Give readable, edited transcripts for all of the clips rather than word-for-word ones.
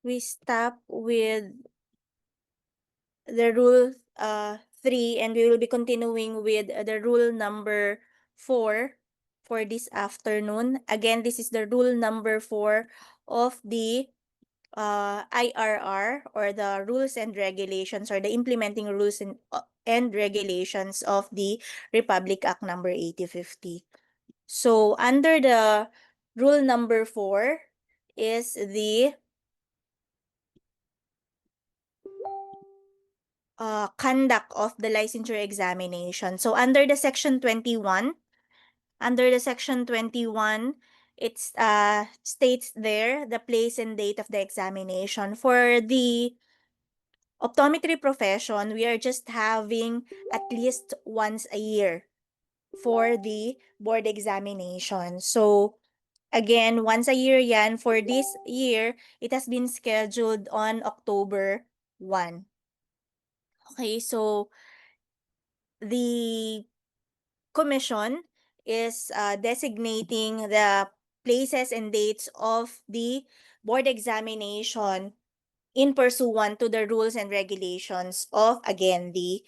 we stop with the rule 3, and we will be continuing with the rule number 4 for this afternoon. Again, this is the rule number 4 of the IRR, or the rules and regulations, or the implementing rules and regulations of the Republic Act number 8050. So under the rule number 4 is the conduct of the licensure examination. So under the section 21, it states there the place and date of the examination. For the optometry profession, we are just having at least once a year for the board examination. So again, once a year yan. For this year, it has been scheduled on October 1. Okay, so the commission is designating the places and dates of the board examination in pursuant to the rules and regulations of, again, the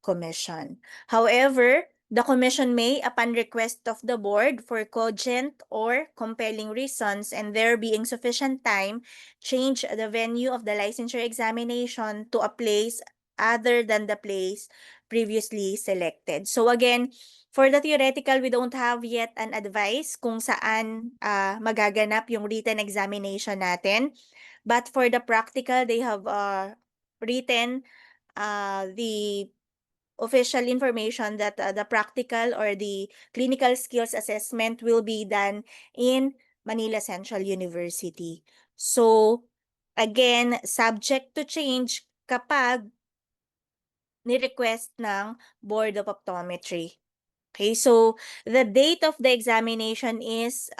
commission. However, the commission may, upon request of the board for cogent or compelling reasons and there being sufficient time, change the venue of the licensure examination to a place other than the place previously selected. So again, for the theoretical, we don't have yet an advice kung saan magaganap yung written examination natin. But for the practical, they have written the official information that the practical or the clinical skills assessment will be done in Manila Central University. So, again, subject to change kapag ni-request ng Board of Optometry. Okay, so the date of the examination is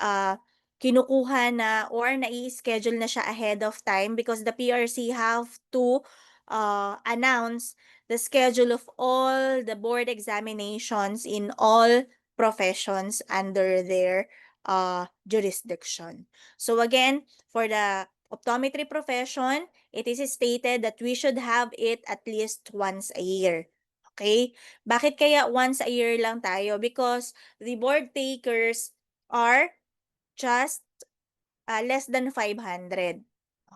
kinukuha na or nai-schedule na siya ahead of time because the PRC have to announce the schedule of all the board examinations in all professions under their jurisdiction. So again, for the optometry profession, it is stated that we should have it at least once a year. Okay? Bakit kaya once a year lang tayo? Because the board takers are just less than 500.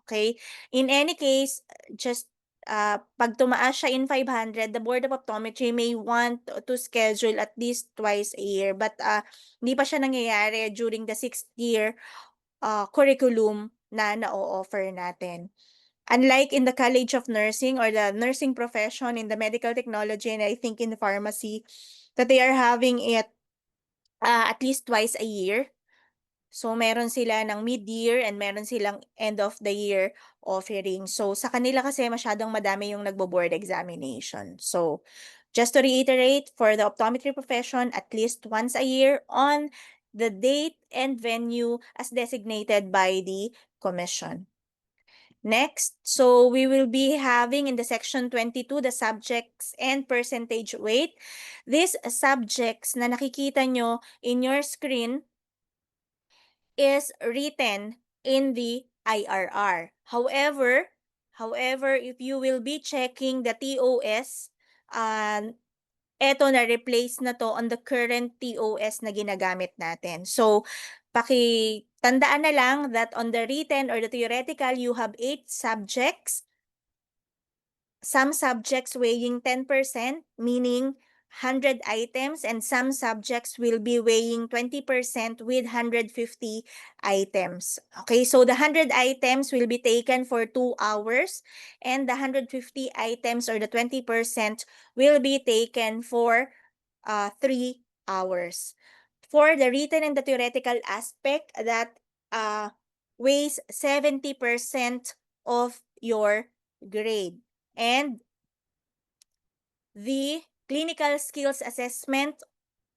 Okay? In any case, just pag tumaas siya in 500, the Board of Optometry may want to schedule at least twice a year. But hindi pa siya nangyayari during the 6th year curriculum na na-offer natin. Unlike in the College of Nursing or the nursing profession in the medical technology and I think in the pharmacy, that they are having it at least twice a year. So meron sila ng mid-year and meron silang end of the year offering. So sa kanila kasi masyadong madami yung nagbo-board examination. So just to reiterate, for the optometry profession, at least once a year on the date and venue as designated by the commission. Next, so we will be having in the section 22 the subjects and percentage weight. These subjects na nakikita nyo in your screen is written in the IRR. However, if you will be checking the TOS, eto na-replace na to on the current TOS na ginagamit natin. So, pakitandaan na lang that on the written or the theoretical, you have 8 subjects. Some subjects weighing 10%, meaning 100 items, and some subjects will be weighing 20% with 150 items. Okay, so the 100 items will be taken for 2 hours, and the 150 items or the 20% will be taken for 3 hours. For the written and the theoretical aspect, that weighs 70% of your grade. And the clinical skills assessment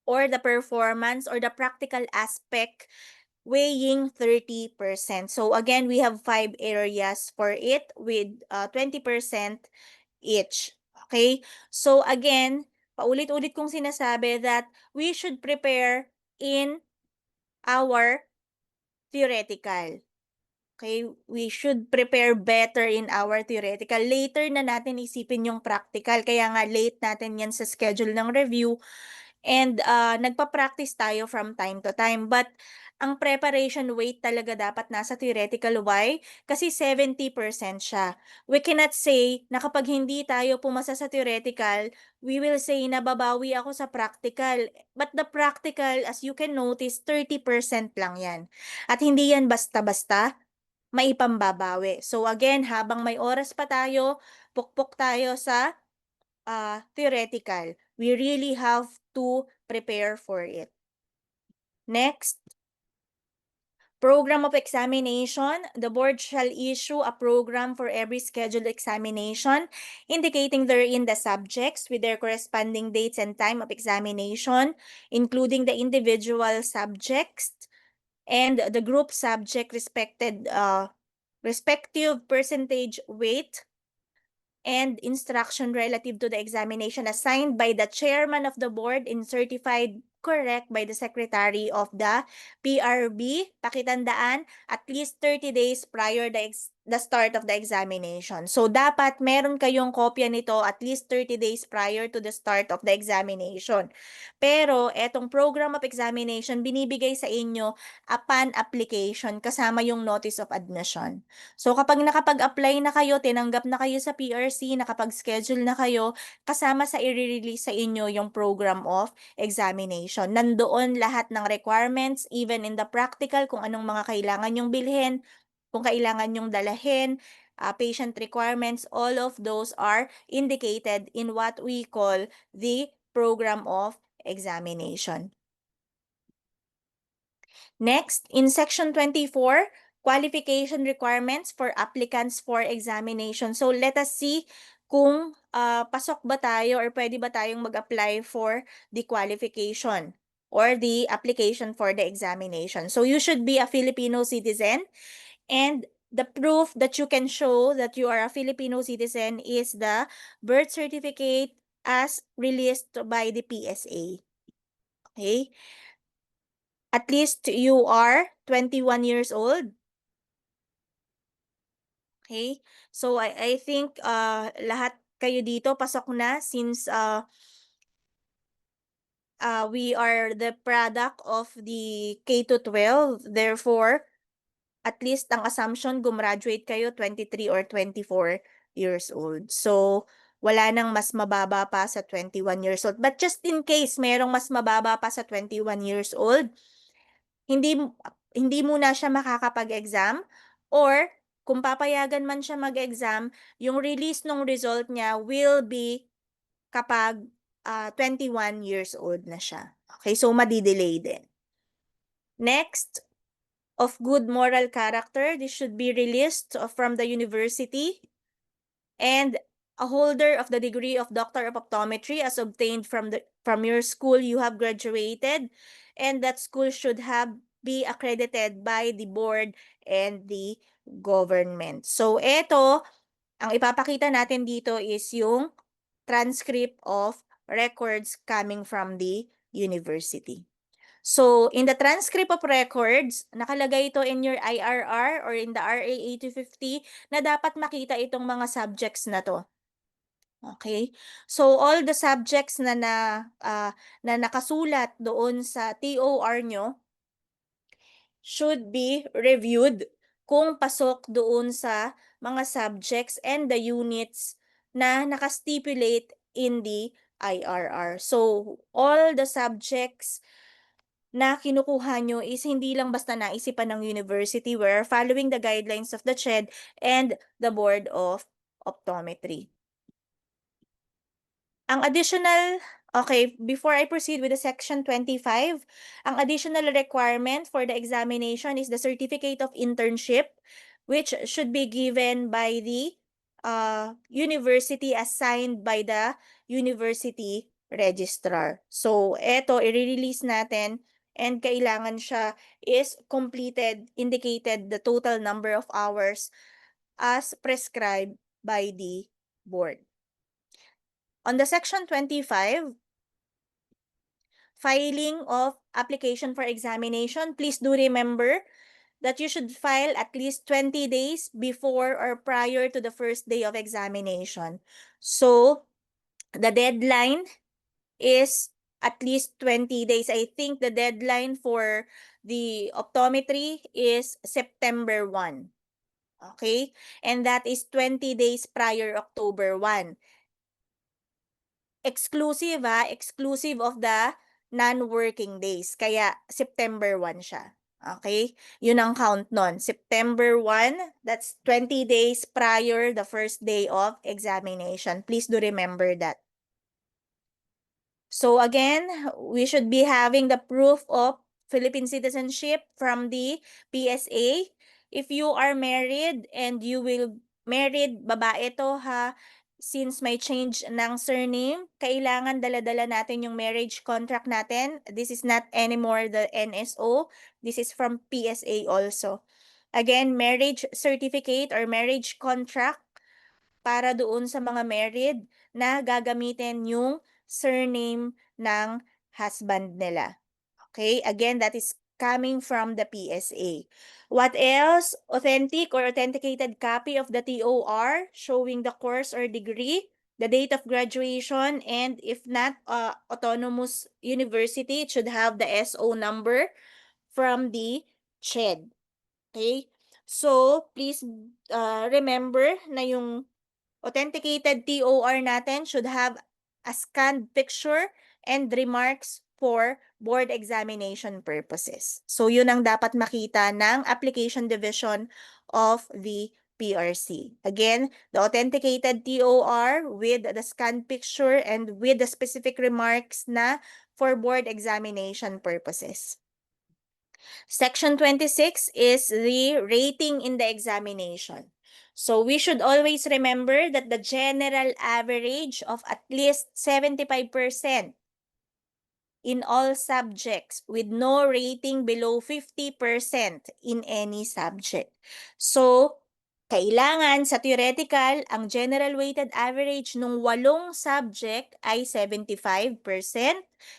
or the performance or the practical aspect weighing 30%. So again, we have 5 areas for it with 20% each. Okay? So again, paulit-ulit kong sinasabi that we should prepare in our theoretical. Okay, we should prepare better in our theoretical. Later na natin isipin yung practical, kaya nga late natin yan sa schedule ng review and nagpa-practice tayo from time to time. But ang preparation weight talaga dapat nasa theoretical. Why? Kasi 70% siya. We cannot say na kapag hindi tayo pumasa sa theoretical, we will say na babawi ako sa practical. But the practical, as you can notice, 30% lang yan. At hindi yan basta-basta maipambabawi. So again, habang may oras pa tayo, pukpok tayo sa theoretical. We really have to prepare for it. Next, program of examination. The board shall issue a program for every scheduled examination, indicating therein the subjects with their corresponding dates and time of examination, including the individual subjects and the group subject respective percentage weight and instruction relative to the examination assigned by the chairman of the board and certified correct by the secretary of the PRB. Pakitandaan, at least 30 days prior the start of the examination. So, dapat meron kayong kopya nito at least 30 days prior to the start of the examination. Pero, etong program of examination, binibigay sa inyo upon application kasama yung notice of admission. So kapag nakapag-apply na kayo, tinanggap na kayo sa PRC, nakapag-schedule na kayo, kasama sa i-release sa inyo yung program of examination. Nandoon lahat ng requirements, even in the practical, kung anong mga kailangan yung bilhin, kung kailangan yung dalahin, patient requirements, all of those are indicated in what we call the program of examination. Next, in section 24, qualification requirements for applicants for examination. So let us see kung pasok ba tayo or pwede ba tayong mag-apply for the qualification or the application for the examination. So you should be a Filipino citizen, and the proof that you can show that you are a Filipino citizen is the birth certificate as released by the PSA. Okay? At least you are 21 years old. Okay? So I think lahat kayo dito pasok na since we are the product of the K to 12. Therefore, at least ang assumption gumraduate kayo 23 or 24 years old. So wala nang mas mababa pa sa 21 years old. But just in case merong mas mababa pa sa 21 years old, hindi hindi muna siya makakapag-exam, or kung papayagan man siya mag-exam, yung release ng result niya will be kapag 21 years old na siya. Okay, so madi-delay din. Next, of good moral character, this should be released from the university, and a holder of the degree of Doctor of Optometry as obtained from your school you have graduated, and that school should be accredited by the board and the government. So ito, ang ipapakita natin dito is yung transcript of records coming from the university. So, in the transcript of records, nakalagay ito in your IRR or in the RA 8050 na dapat makita itong mga subjects na to. Okay? So, all the subjects na nakasulat doon sa TOR nyo should be reviewed kung pasok doon sa mga subjects and the units na nakastipulate in the IRR. So, all the subjects na kinukuha nyo is hindi lang basta naisipan ng university, where following the guidelines of the CHED and the Board of Optometry. Ang additional, okay, before I proceed with the section 25, ang additional requirement for the examination is the certificate of internship, which should be given by the university assigned by the university registrar. So, eto, i-release natin, and kailangan siya is completed, indicated the total number of hours as prescribed by the board. On the section 25, filing of application for examination, please do remember that you should file at least 20 days before or prior to the first day of examination. So, the deadline is at least 20 days. I think the deadline for the optometry is September 1. Okay? And that is 20 days prior October 1. Exclusive exclusive of the non-working days. Kaya September 1 siya. Okay? Yun ang count nun. September 1, that's 20 days prior the first day of examination. Please do remember that. So again, we should be having the proof of Philippine citizenship from the PSA. If you are married and you will married, babae to ha, since may change ng surname, kailangan dala-dala natin yung marriage contract natin. This is not anymore the NSO. This is from PSA also. Again, marriage certificate or marriage contract para doon sa mga married na gagamitin yung surname ng husband nila. Okay? Again, that is coming from the PSA. What else? Authentic or authenticated copy of the TOR showing the course or degree, the date of graduation, and if not autonomous university, it should have the SO number from the CHED. Okay? So, please remember na yung authenticated TOR natin should have a scanned picture and remarks for board examination purposes. So, yun ang dapat makita ng application division of the PRC. Again, the authenticated TOR with the scanned picture and with the specific remarks na for board examination purposes. Section 26 is the rating in the examination. So we should always remember that the general average of at least 75% in all subjects with no rating below 50% in any subject. So, kailangan sa theoretical, ang general weighted average nung 8 subject ay 75%.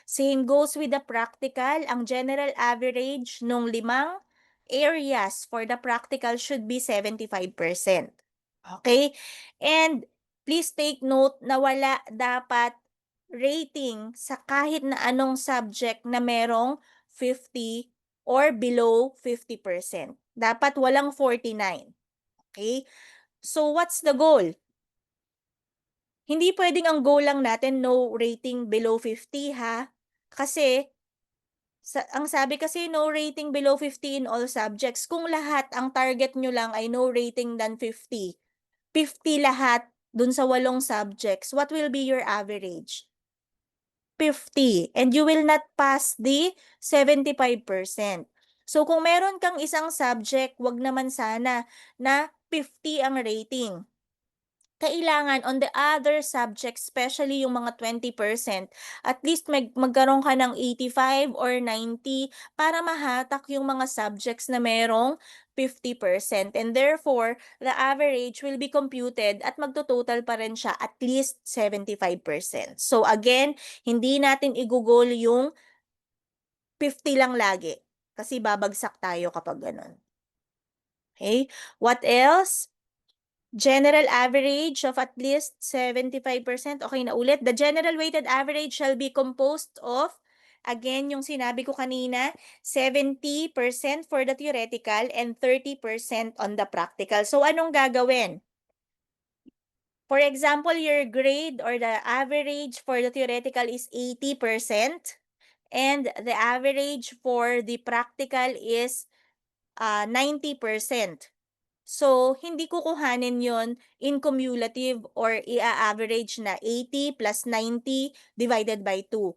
Same goes with the practical, ang general average nung 5 areas for the practical should be 75%. Okay? And please take note na wala dapat rating sa kahit na anong subject na merong 50 or below 50%. Dapat walang 49. Okay? So, what's the goal? Hindi pwedeng ang goal lang natin no rating below 50 ha. Kasi, ang sabi kasi no rating below 50 in all subjects. Kung lahat ang target nyo lang ay no rating than 50, 50 lahat dun sa 8 subjects, what will be your average? 50. And you will not pass the 75%. So kung meron kang isang subject, wag naman sana na 50 ang rating. Kailangan on the other subjects, especially yung mga 20%, at least magkaroon ka ng 85 or 90 para mahatak yung mga subjects na merong 50%. And therefore, the average will be computed at magtototal pa rin siya at least 75%. So again, hindi natin igugol yung 50 lang lagi kasi babagsak tayo kapag ganun. Okay? What else? General average of at least 75%. Okay na ulit. The general weighted average shall be composed of, again, yung sinabi ko kanina, 70% for the theoretical and 30% on the practical. So, anong gagawin? For example, your grade or the average for the theoretical is 80% and the average for the practical is 90%. So, hindi kukuhanin yon in cumulative or i-average na 80 plus 90 divided by 2.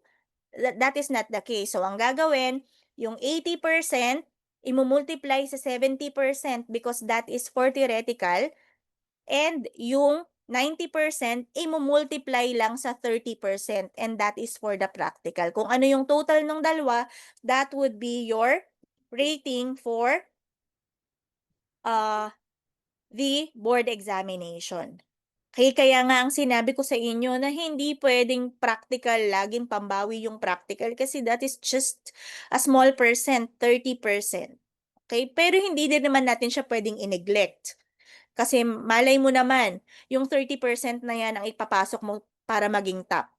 That is not the case. So, ang gagawin, yung 80%, imumultiply sa 70% because that is for theoretical, and yung 90%, imumultiply lang sa 30% and that is for the practical. Kung ano yung total ng dalawa, that would be your rating for the board examination. Okay, kaya nga ang sinabi ko sa inyo na hindi pwedeng practical, laging pambawi yung practical kasi that is just a small percent, 30%. Okay, pero hindi din naman natin siya puwedeng i-neglect. Kasi malay mo naman, yung 30% na 'yan ang ipapasok mo para maging top.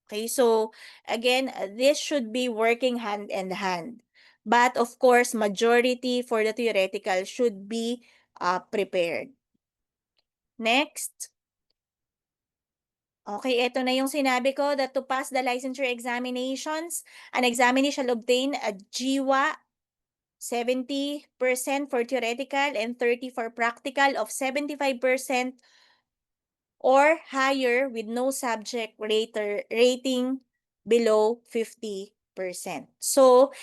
Okay, so again, this should be working hand in hand. But of course, majority for the theoretical should be, prepared. Next. Okay, eto na yung sinabi ko that to pass the licensure examinations, an examinee shall obtain a GWA 70% for theoretical and 30 for practical of 75% or higher with no subject rating below 50%. So,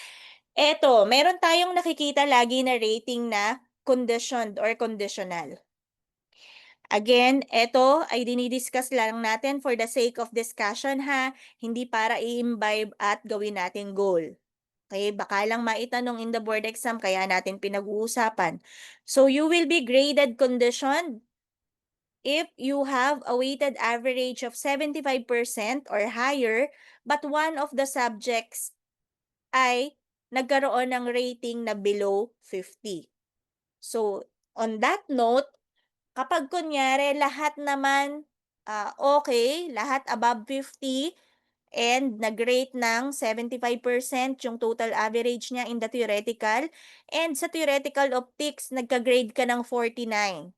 eto, meron tayong nakikita lagi na rating na conditioned or conditional. Again, eto ay dinidiscuss lang natin for the sake of discussion ha, hindi para i-imbibe at gawin natin goal. Okay, baka lang maitanong in the board exam kaya natin pinag-uusapan. So you will be graded conditioned if you have a weighted average of 75% or higher, but one of the subjects ay nagkaroon ng rating na below 50. So, on that note, kapag kunyari lahat naman, okay, lahat above 50 and nag-rate ng 75% yung total average niya in the theoretical, and sa theoretical optics nagka-grade ka ng 49.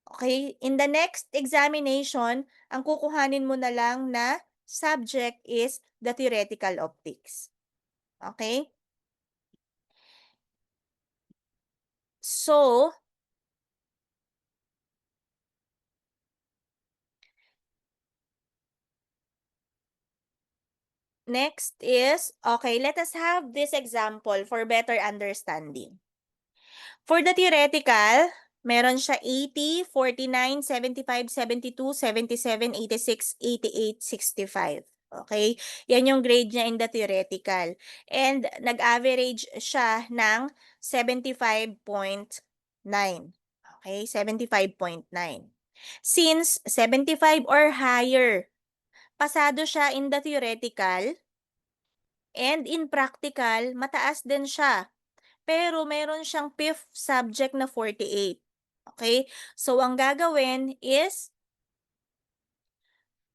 Okay, in the next examination, ang kukuhanin mo na lang na subject is the theoretical optics. Okay? So, next is, okay, let us have this example for better understanding. For the theoretical, meron siya 80, 49, 75, 72, 77, 86, 88, 65. Okay? Yan yung grade niya in the theoretical. And nag-average siya ng 75.9. Okay? 75.9. Since 75 or higher, pasado siya in the theoretical, and in practical, mataas din siya. Pero meron siyang fifth subject na 48. Okay? So, ang gagawin is,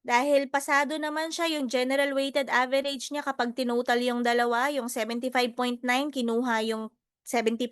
dahil pasado naman siya yung general weighted average niya kapag tinotal yung dalawa, yung 75.9 kinuha yung 70%,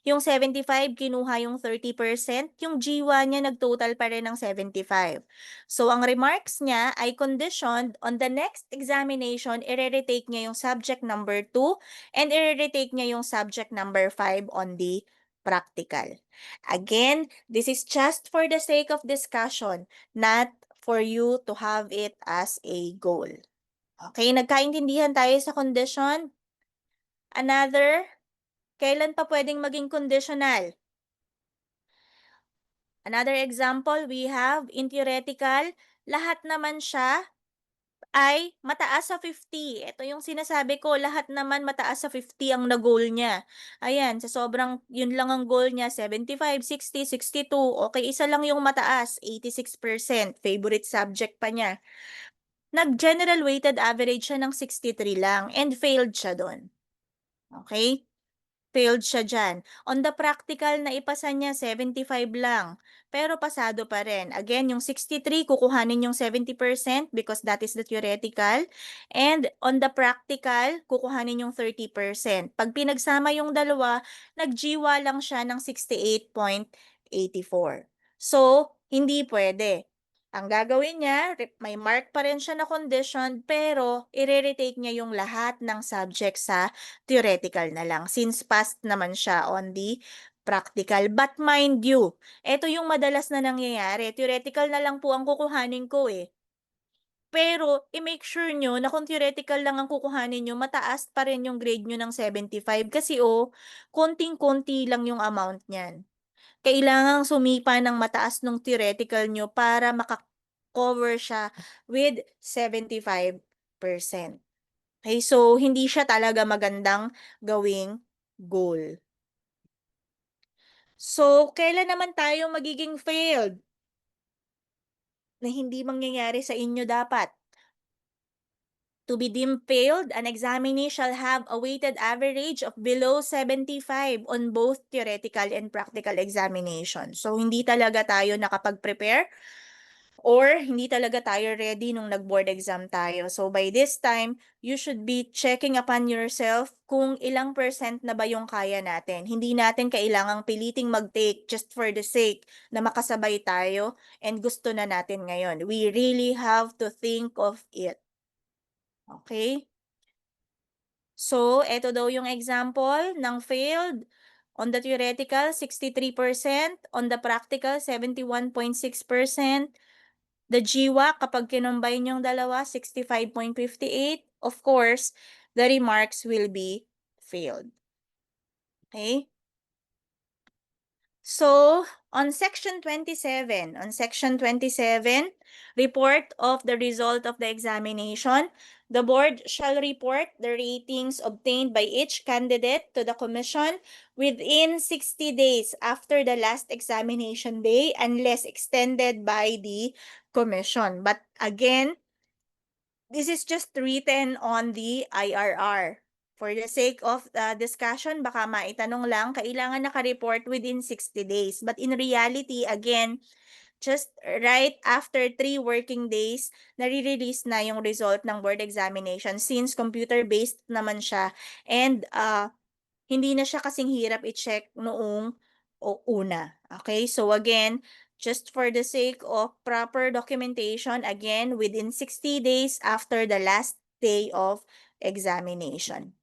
yung 75 kinuha yung 30%, yung GWA niya nagtotal pa rin ng 75. So, ang remarks niya ay conditioned on the next examination, i-retake niya yung subject number 2 and i-retake niya yung subject number 5 on the practical. Again, this is just for the sake of discussion, not for you to have it as a goal. Okay, nagkaintindihan tayo sa condition? Another, kailan pa pwedeng maging conditional? Another example, we have in theoretical, lahat naman siya ay mataas sa 50. Ito yung sinasabi ko, lahat naman mataas sa 50 ang na-goal niya. Ayan, sa sobrang, yun lang ang goal niya, 75, 60, 62. Okay, isa lang yung mataas, 86%. Favorite subject pa niya. Nag-general weighted average siya ng 63 lang and failed siya doon. Okay? Failed siya diyan. On the practical na ipasa niya 75 lang, pero pasado pa rin. Again, yung 63 kukuhanin yung 70% because that is the theoretical, and on the practical kukuhanin yung 30%. Pag pinagsama yung dalawa, nag-GWA lang siya ng 68.84. So, hindi pwede. Ang gagawin niya, may mark pa rin siya na condition, pero i-retake niya yung lahat ng subject sa theoretical na lang since past naman siya on the practical. But mind you, eto yung madalas na nangyayari. Theoretical na lang po ang kukuhanin ko eh. Pero i-make sure nyo na kung theoretical lang ang kukuhanin nyo, mataas pa rin yung grade nyo ng 75 kasi konting-konti lang yung amount niyan. Kailangang sumipa ng mataas nung theoretical nyo para maka-cover siya with 75%. Okay, so hindi siya talaga magandang gawing goal. So, kailan naman tayo magiging failed? Na hindi mangyayari sa inyo dapat. To be deemed failed, an examinee shall have a weighted average of below 75 on both theoretical and practical examination. So, hindi talaga tayo nakapag-prepare or hindi talaga tayo ready nung nag-board exam tayo. So, by this time, you should be checking upon yourself kung ilang percent na ba yung kaya natin. Hindi natin kailangang piliting mag-take just for the sake na makasabay tayo and gusto na natin ngayon. We really have to think of it. Okay? So, eto daw yung example ng failed. On the theoretical, 63%. On the practical, 71.6%. The GWAC, kapag kinombine yung dalawa, 65.58. Of course, the remarks will be failed. Okay? So, on section 27, report of the result of the examination, the board shall report the ratings obtained by each candidate to the commission within 60 days after the last examination day unless extended by the commission. But again, this is just written on the IRR. For the sake of discussion, baka maitanong lang, kailangan naka-report within 60 days. But in reality, again, just right after 3 working days, nare-release na yung result ng board examination since computer-based naman siya and hindi na siya kasing hirap i-check noong una. Okay? So again, just for the sake of proper documentation, again, within 60 days after the last day of examination.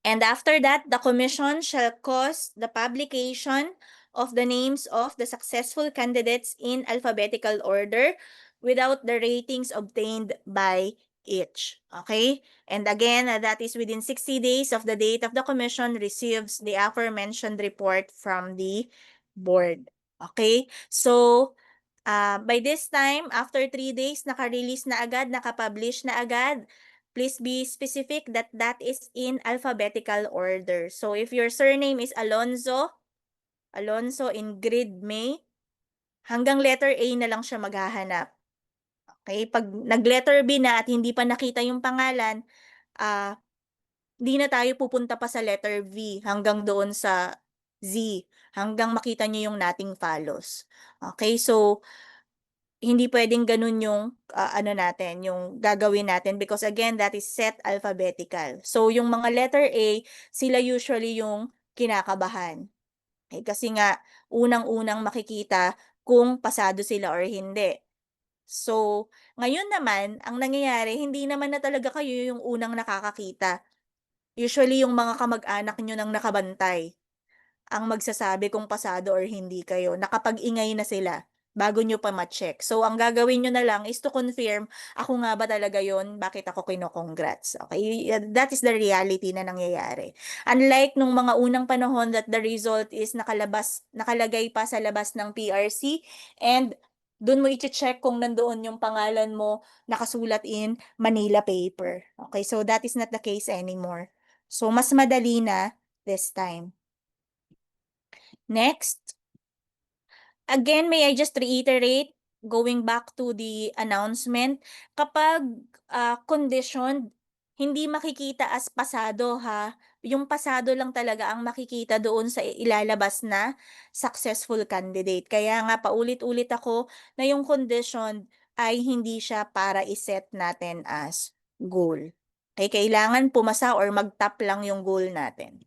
And after that, the commission shall cause the publication of the names of the successful candidates in alphabetical order without the ratings obtained by each. Okay? And again, that is within 60 days of the date of the commission receives the aforementioned report from the board. Okay? So, by this time, after 3 days, naka-release na agad, naka-publish na agad. Please be specific that that is in alphabetical order. So if your surname is Alonzo Ingrid May, hanggang letter A na lang siya maghahanap. Okay? Pag nag-letter B na at hindi pa nakita yung pangalan, hindi na tayo pupunta pa sa letter V hanggang doon sa Z, hanggang makita niyo yung nothing follows. Okay? So, hindi pwedeng ganun yung ano natin, yung gagawin natin because again, that is set alphabetical. So, yung mga letter A, sila usually yung kinakabahan. Eh, kasi nga, unang-unang makikita kung pasado sila or hindi. So, ngayon naman, ang nangyayari, hindi naman na talaga kayo yung unang nakakakita. Usually, yung mga kamag-anak nyo nang nakabantay ang magsasabi kung pasado or hindi kayo. Nakapag-ingay na sila bago nyo pa ma-check. So, ang gagawin nyo na lang is to confirm, ako nga ba talaga yon? Bakit ako kino-congrats? Okay? That is the reality na nangyayari. Unlike nung mga unang panahon that the result is nakalagay pa sa labas ng PRC and dun mo i-check kung nandoon yung pangalan mo nakasulat in Manila paper. Okay? So, that is not the case anymore. So, mas madali na this time. Next. Again, may I just reiterate, going back to the announcement, kapag conditioned, hindi makikita as pasado ha. Yung pasado lang talaga ang makikita doon sa ilalabas na successful candidate. Kaya nga paulit-ulit ako na yung conditioned ay hindi siya para iset natin as goal. Okay, kailangan pumasa or mag-top lang yung goal natin.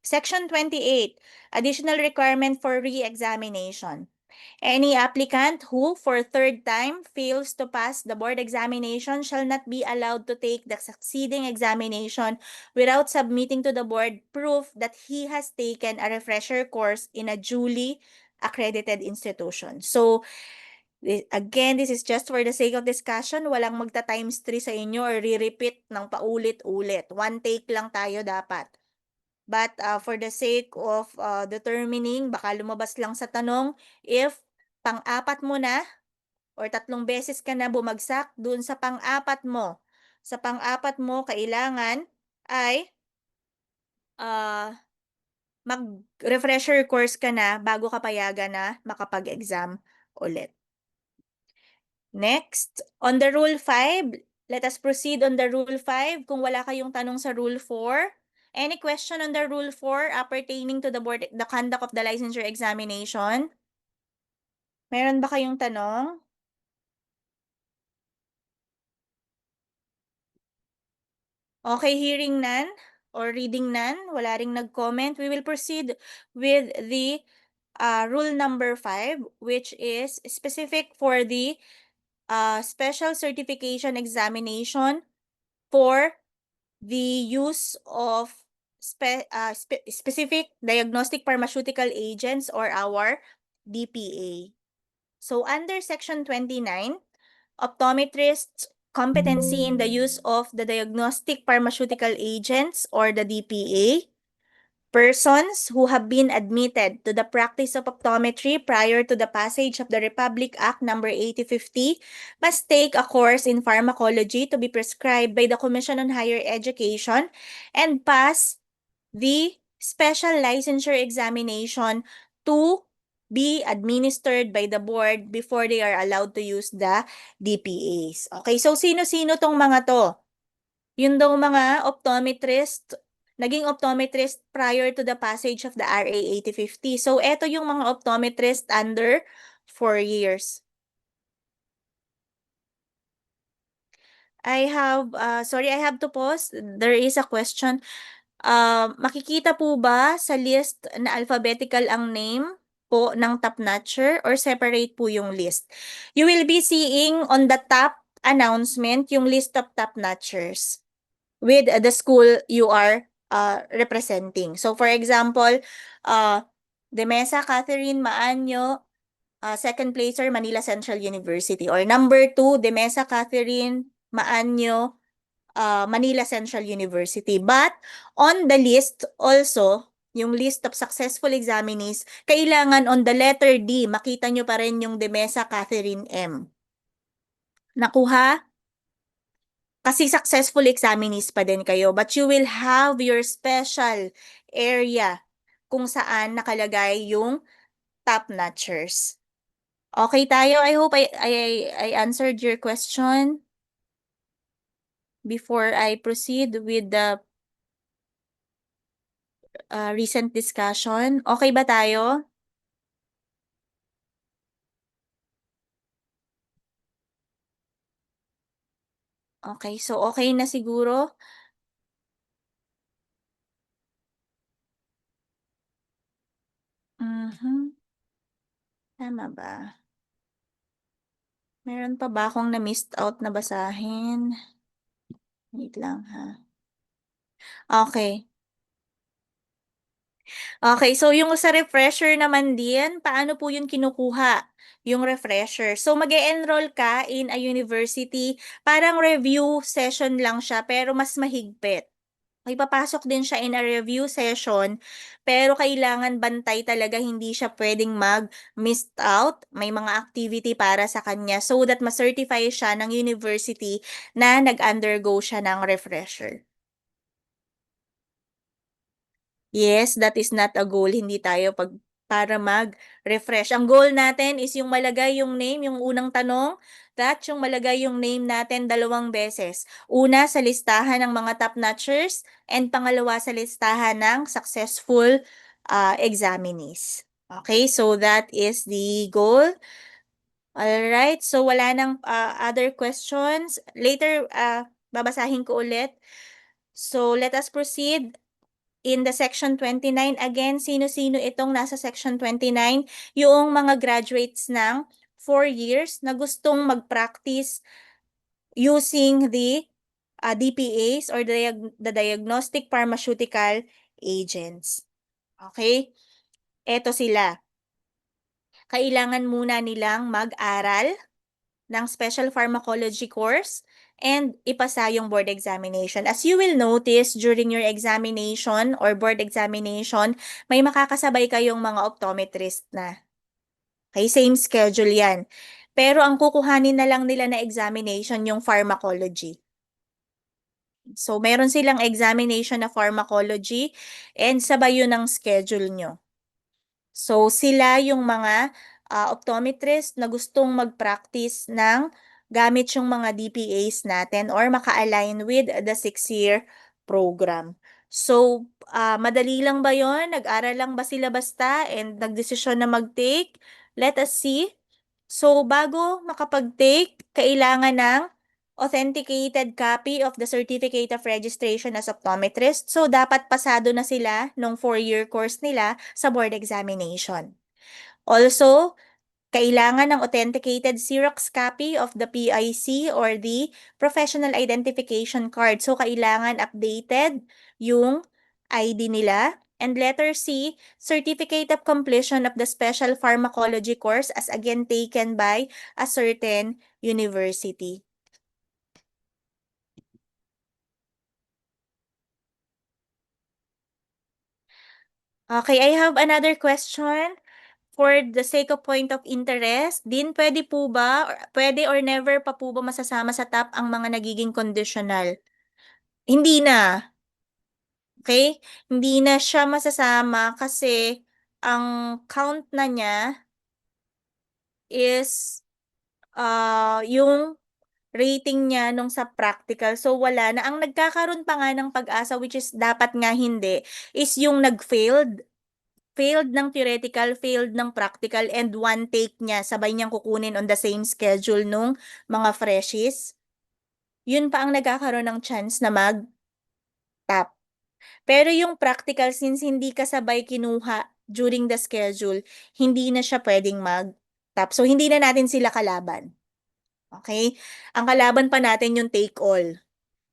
Section 28, additional requirement for re-examination. Any applicant who, for third time, fails to pass the board examination shall not be allowed to take the succeeding examination without submitting to the board proof that he has taken a refresher course in a duly accredited institution. So, again, this is just for the sake of discussion. Walang magta times 3 sa inyo or re-repeat ng paulit-ulit. One take lang tayo dapat. But for the sake of determining, baka lumabas lang sa tanong, if pang-apat mo na or 3 beses ka na bumagsak, dun sa pang-apat mo, kailangan ay mag-refresher course ka na bago ka payagan na makapag-exam ulit. Next, on the Rule 5, Let us proceed on the Rule 5 kung wala kayong tanong sa Rule 4. Any question on the Rule 4 pertaining to the conduct of the licensure examination? Meron ba kayong tanong? Okay, hearing none or reading none, wala ring nag-comment, we will proceed with the rule number 5, which is specific for the special certification examination for the use of specific diagnostic pharmaceutical agents or our DPA. So under Section 29, optometrists' competency in the use of the diagnostic pharmaceutical agents or the DPA. Persons who have been admitted to the practice of optometry prior to the passage of the Republic Act No. 8050 must take a course in pharmacology to be prescribed by the Commission on Higher Education and pass the special licensure examination to be administered by the board before they are allowed to use the DPAs. Okay, so sino-sino tong mga to? Yun daw mga optometrist, naging optometrist prior to the passage of the RA 8050. So, eto yung mga optometrist under 4 years. I have to pause. There is a question. Makikita po ba sa list na alphabetical ang name po ng top notcher or separate po yung list? You will be seeing on the top announcement yung list of top notchers with the school you are representing. So for example, Demesa Catherine Maanyo, second placer Manila Central University, or number 2 Demesa Catherine Maanyo, Manila Central University. But on the list also, yung list of successful examinees, kailangan on the letter D, makita nyo pa rin yung Demesa Catherine M. Nakuha? Kasi successful examinees pa din kayo, but you will have your special area kung saan nakalagay yung top notchers. Okay tayo? I hope I answered your question before I proceed with the recent discussion. Okay ba tayo? Okay, so okay na siguro? Tama ba? Meron pa ba akong na-missed out na basahin? Wait lang ha. Okay. Okay, so yung sa refresher naman din, paano po yun kinukuha? Yung refresher. So mag-e-enroll ka in a university, parang review session lang siya pero mas mahigpit. May papasok din siya in a review session, pero kailangan bantay talaga, hindi siya pwedeng mag-missed out. May mga activity para sa kanya so that ma-certify siya ng university na nag-undergo siya ng refresher. Yes, that is not a goal. Hindi tayo para mag-refresh. Ang goal natin is yung malagay yung name, yung unang tanong, that yung malagay yung name natin 2 beses. Una sa listahan ng mga top notchers and pangalawa sa listahan ng successful examinees. Okay, so that is the goal. Alright, so wala nang other questions. Later, babasahin ko ulit. So let us proceed. In the Section 29, again, sino-sino itong nasa Section 29? Yung mga graduates ng 4 years na gustong mag-practice using the DPAs or the diagnostic pharmaceutical agents. Okay? Eto sila. Kailangan muna nilang mag-aral ng special pharmacology course and ipasa yung board examination. As you will notice during your examination or board examination, may makakasabay kayong mga optometrist na. Okay, same schedule yan. Pero ang kukuhanin na lang nila na examination yung pharmacology. So, meron silang examination na pharmacology and sabay yun ang schedule nyo. So, sila yung mga optometrist na gustong mag-practice ng gamit yung mga DPAs natin or maka-align with the 6-year program. So, madali lang ba yon? Nag-aral lang ba sila basta and nagdesisyon na mag-take? Let us see. So, bago makapag-take, kailangan ng authenticated copy of the Certificate of Registration as Optometrist. So, dapat pasado na sila nung 4-year course nila sa board examination. Also, kailangan ng authenticated Xerox copy of the PIC or the Professional Identification Card. So, kailangan updated yung ID nila. And letter C, Certificate of Completion of the Special Pharmacology course as again taken by a certain university. Okay, I have another question. For the sake of point of interest, din pwede po ba, pwede or never pa po ba masasama sa top ang mga nagiging conditional? Hindi na. Okay? Hindi na siya masasama kasi ang count na niya is yung rating niya nung sa practical. So wala na. Ang nagkakaroon pa nga ng pag-asa, which is dapat nga hindi, is yung nag-failed. Failed ng theoretical, failed ng practical, and one take niya, sabay niyang kukunin on the same schedule nung mga freshies. Yun pa ang nagkakaroon ng chance na mag-top. Pero yung practical, since hindi kasabay kinuha during the schedule, hindi na siya pwedeng mag-top. So, hindi na natin sila kalaban. Okay? Ang kalaban pa natin yung take all.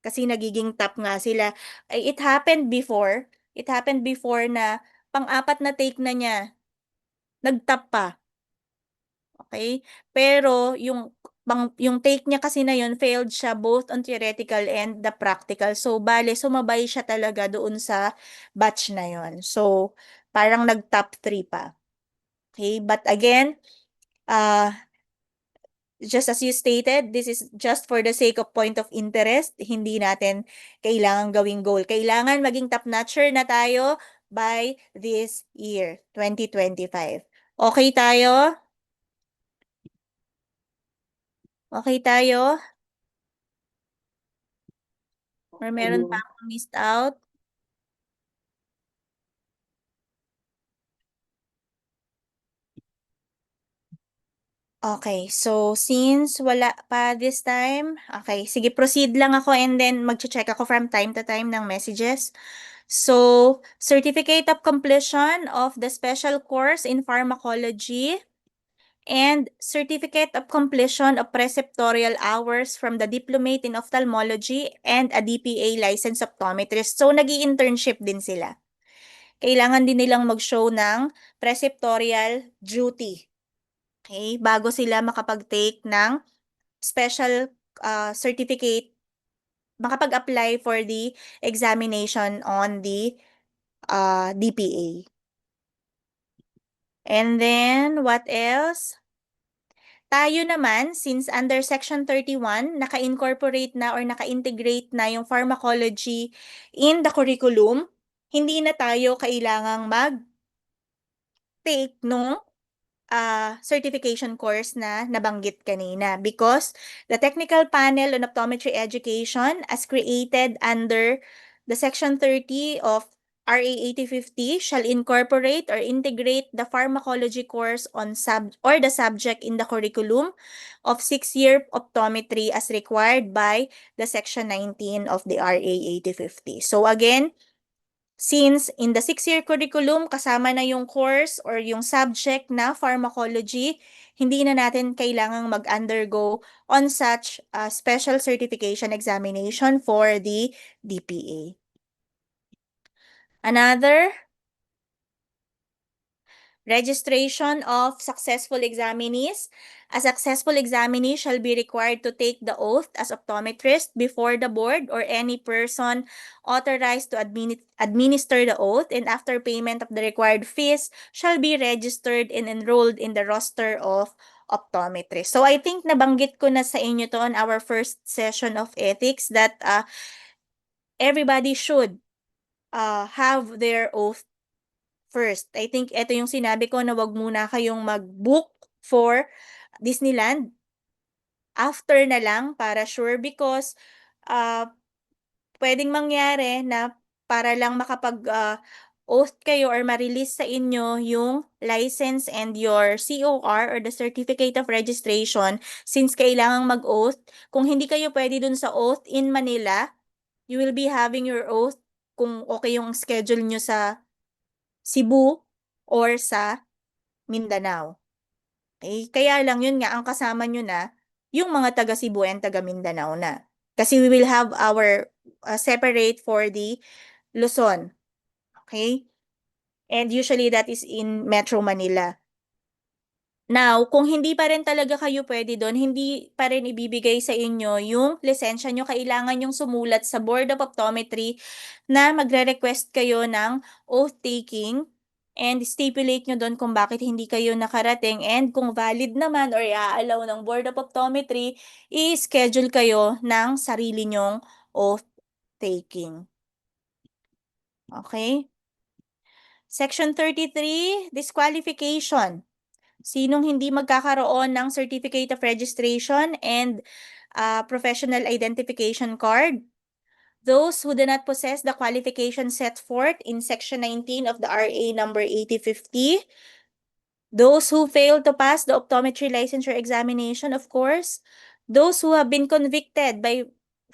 Kasi nagiging top nga sila. It happened before. It happened before na pang-apat na take na niya, nag-top pa. Okay? Pero yung take niya kasi na yun, failed siya both on theoretical and the practical. So, bale, sumabay siya talaga doon sa batch na yun. So, parang nag-top 3 pa. Okay? But again, uh, just as you stated, this is just for the sake of point of interest. Hindi natin kailangan gawing goal. Kailangan maging top-notcher na tayo by this year, 2025. Okay tayo? Okay tayo? Or meron pa akong missed out? Okay, so since wala pa this time, okay, sige, proceed lang ako and then magche-check ako from time to time ng messages. So, Certificate of Completion of the Special Course in Pharmacology and Certificate of Completion of Preceptorial Hours from the Diplomate in Ophthalmology and a DPA Licensed Optometrist. So, nag-i-internship din sila. Kailangan din nilang mag-show ng preceptorial duty. Okay? Bago sila makapag-take ng special certificate, makapag-apply for the examination on the DPA. And then, what else? Tayo naman, since under Section 31, naka-incorporate na or naka-integrate na yung pharmacology in the curriculum, hindi na tayo kailangang mag-take nung certification course na nabanggit kanina because the Technical Panel on Optometry Education as created under the Section 30 of RA 8050 shall incorporate or integrate the pharmacology course on the subject in the curriculum of 6-year optometry as required by the Section 19 of the RA 8050. So again, since in the 6-year curriculum, kasama na yung course or yung subject na pharmacology, hindi na natin kailangang mag-undergo on such a special certification examination for the DPA. Another, registration of successful examinees. A successful examinee shall be required to take the oath as optometrist before the board or any person authorized to administer the oath, and after payment of the required fees shall be registered and enrolled in the roster of optometrists. So I think nabanggit ko na sa inyo to on our first session of ethics that everybody should have their oath first. I think ito yung sinabi ko na wag muna kayong mag-book for Disneyland after na lang para sure because pwedeng mangyari na para lang oath kayo or ma-release sa inyo yung license and your COR or the Certificate of Registration since kailangang mag-oath. Kung hindi kayo pwede dun sa oath in Manila, you will be having your oath kung okay yung schedule nyo sa Cebu or sa Mindanao. Okay? Kaya lang yun nga, ang kasama nyo na yung mga taga Cebu and taga Mindanao na. Kasi we will have our separate for the Luzon. Okay? And usually that is in Metro Manila. Now, kung hindi pa rin talaga kayo pwede doon, hindi pa rin ibibigay sa inyo yung lisensya nyo, kailangan yung sumulat sa Board of Optometry na magre-request kayo ng oath taking and stipulate nyo doon kung bakit hindi kayo nakarating and kung valid naman or i-allow ng Board of Optometry, i-schedule kayo ng sarili nyong oath taking. Okay? Section 33, disqualification. Sinong hindi magkakaroon ng Certificate of Registration and Professional Identification Card? Those who do not possess the qualifications set forth in Section 19 of the RA number 8050. Those who fail to pass the optometry licensure examination, of course. Those who have been convicted by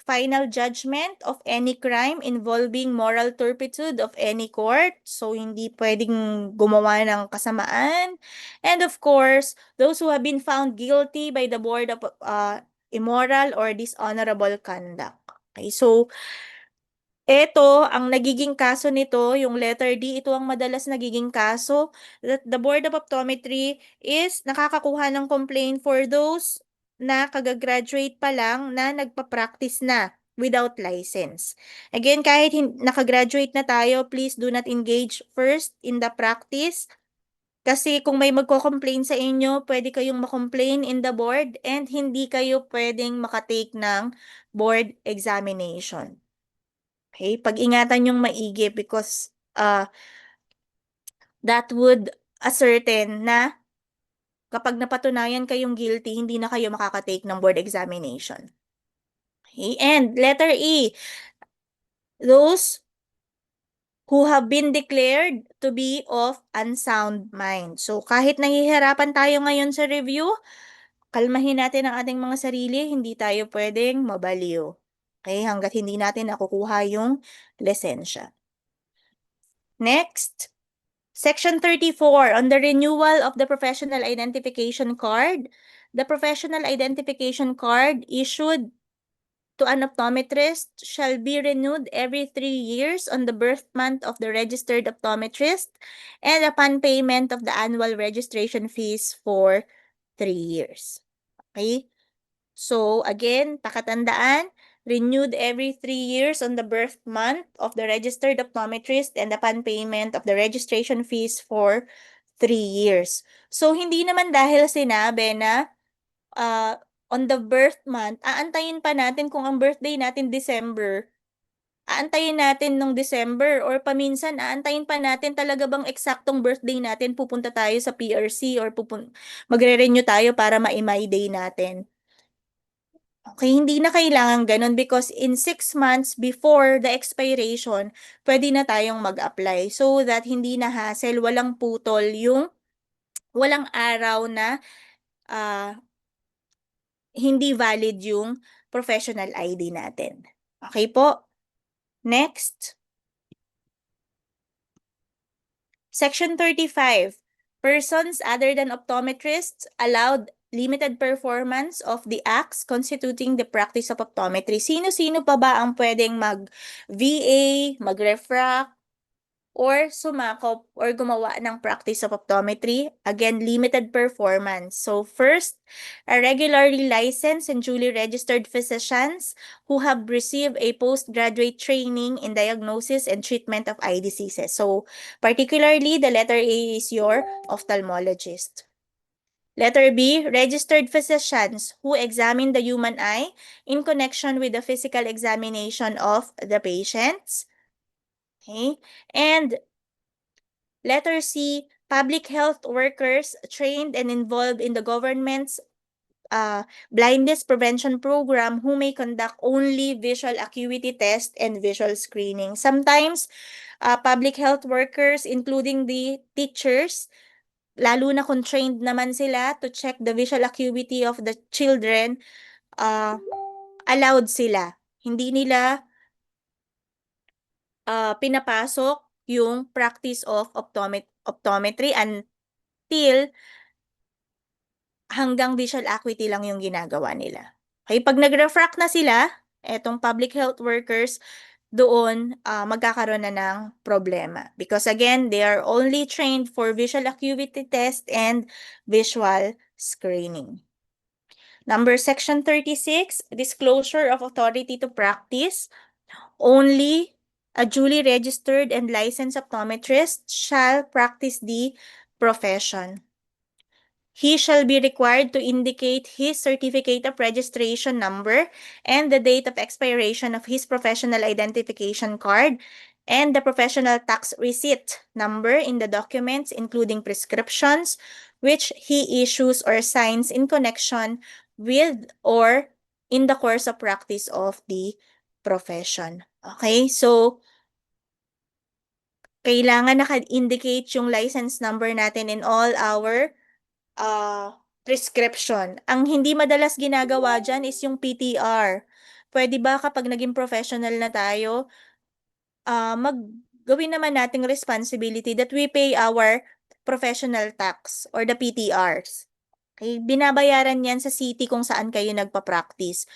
final judgment of any crime involving moral turpitude of any court. So, hindi pwedeng gumawa ng kasamaan. And of course, those who have been found guilty by the Board of immoral or dishonorable conduct. Okay, so ito, ang nagiging kaso nito, yung letter D, ito ang madalas nagiging kaso that the Board of Optometry is nakakakuha ng complaint for those na kagagraduate pa lang na nagpa-practice na without license. Again, kahit nakagraduate na tayo, please do not engage first in the practice. Kasi kung may magko-complain sa inyo, pwede kayong makomplain in the board and hindi kayo pwedeng makatake ng board examination. Okay, pag-ingatan yung maigi because that would ascertain na kapag napatunayan kayong guilty, hindi na kayo makakatake ng board examination. Okay, and letter E, those who have been declared to be of unsound mind. So kahit nahihirapan tayo ngayon sa review, kalmahin natin ang ating mga sarili, hindi tayo pwedeng mabaliw. Okay, hanggat hindi natin nakukuha yung lisensya. Next, Section 34, on the renewal of the Professional Identification Card. The Professional Identification Card issued to an optometrist shall be renewed every 3 years on the birth month of the registered optometrist and upon payment of the annual registration fees for 3 years. Okay? So, again, pakatandaan, renewed every 3 years on the birth month of the registered optometrist and upon payment of the registration fees for 3 years. So, hindi naman dahil sinabi na on the birth month, aantayin pa natin kung ang birthday natin December, aantayin natin nung December or paminsan aantayin pa natin talaga bang eksaktong birthday natin pupunta tayo sa PRC or magre-renew tayo para ma-my day natin. Okay, hindi na kailangan ganun because in 6 months before the expiration, pwede na tayong mag-apply so that hindi na hassle, walang putol yung walang araw na hindi valid yung professional ID natin. Okay po? Next. Section 35. Persons other than optometrists allowed limited performance of the acts constituting the practice of optometry. Sino-sino pa ba ang pwedeng mag-VA, mag-refract, or sumakop or gumawa ng practice of optometry? Again, limited performance. So first, a regularly licensed and duly registered physicians who have received a postgraduate training in diagnosis and treatment of eye diseases. So particularly, the letter A is your ophthalmologist. Letter B, registered physicians who examine the human eye in connection with the physical examination of the patients. Okay, and letter C, public health workers trained and involved in the government's blindness prevention program who may conduct only visual acuity test and visual screening. Sometimes, public health workers, including the teachers, lalo na kung trained naman sila to check the visual acuity of the children, allowed sila. Hindi nila pinapasok yung practice of optometry until hanggang visual acuity lang yung ginagawa nila. Okay, pag nag-refract na sila, etong public health workers, doon magkakaroon na ng problema. Because again, they are only trained for visual acuity test and visual screening. Section 36, disclosure of authority to practice. Only a duly registered and licensed optometrist shall practice the profession. He shall be required to indicate his certificate of registration number and the date of expiration of his professional identification card and the professional tax receipt number in the documents, including prescriptions, which he issues or signs in connection with or in the course of practice of the profession. Okay, so kailangan naka-indicate yung license number natin in all our prescription. Ang hindi madalas ginagawa dyan is yung PTR. Pwede ba kapag naging professional na tayo, gawin naman nating responsibility that we pay our professional tax or the PTRs. Okay? Binabayaran yan sa city kung saan kayo nagpa-practice.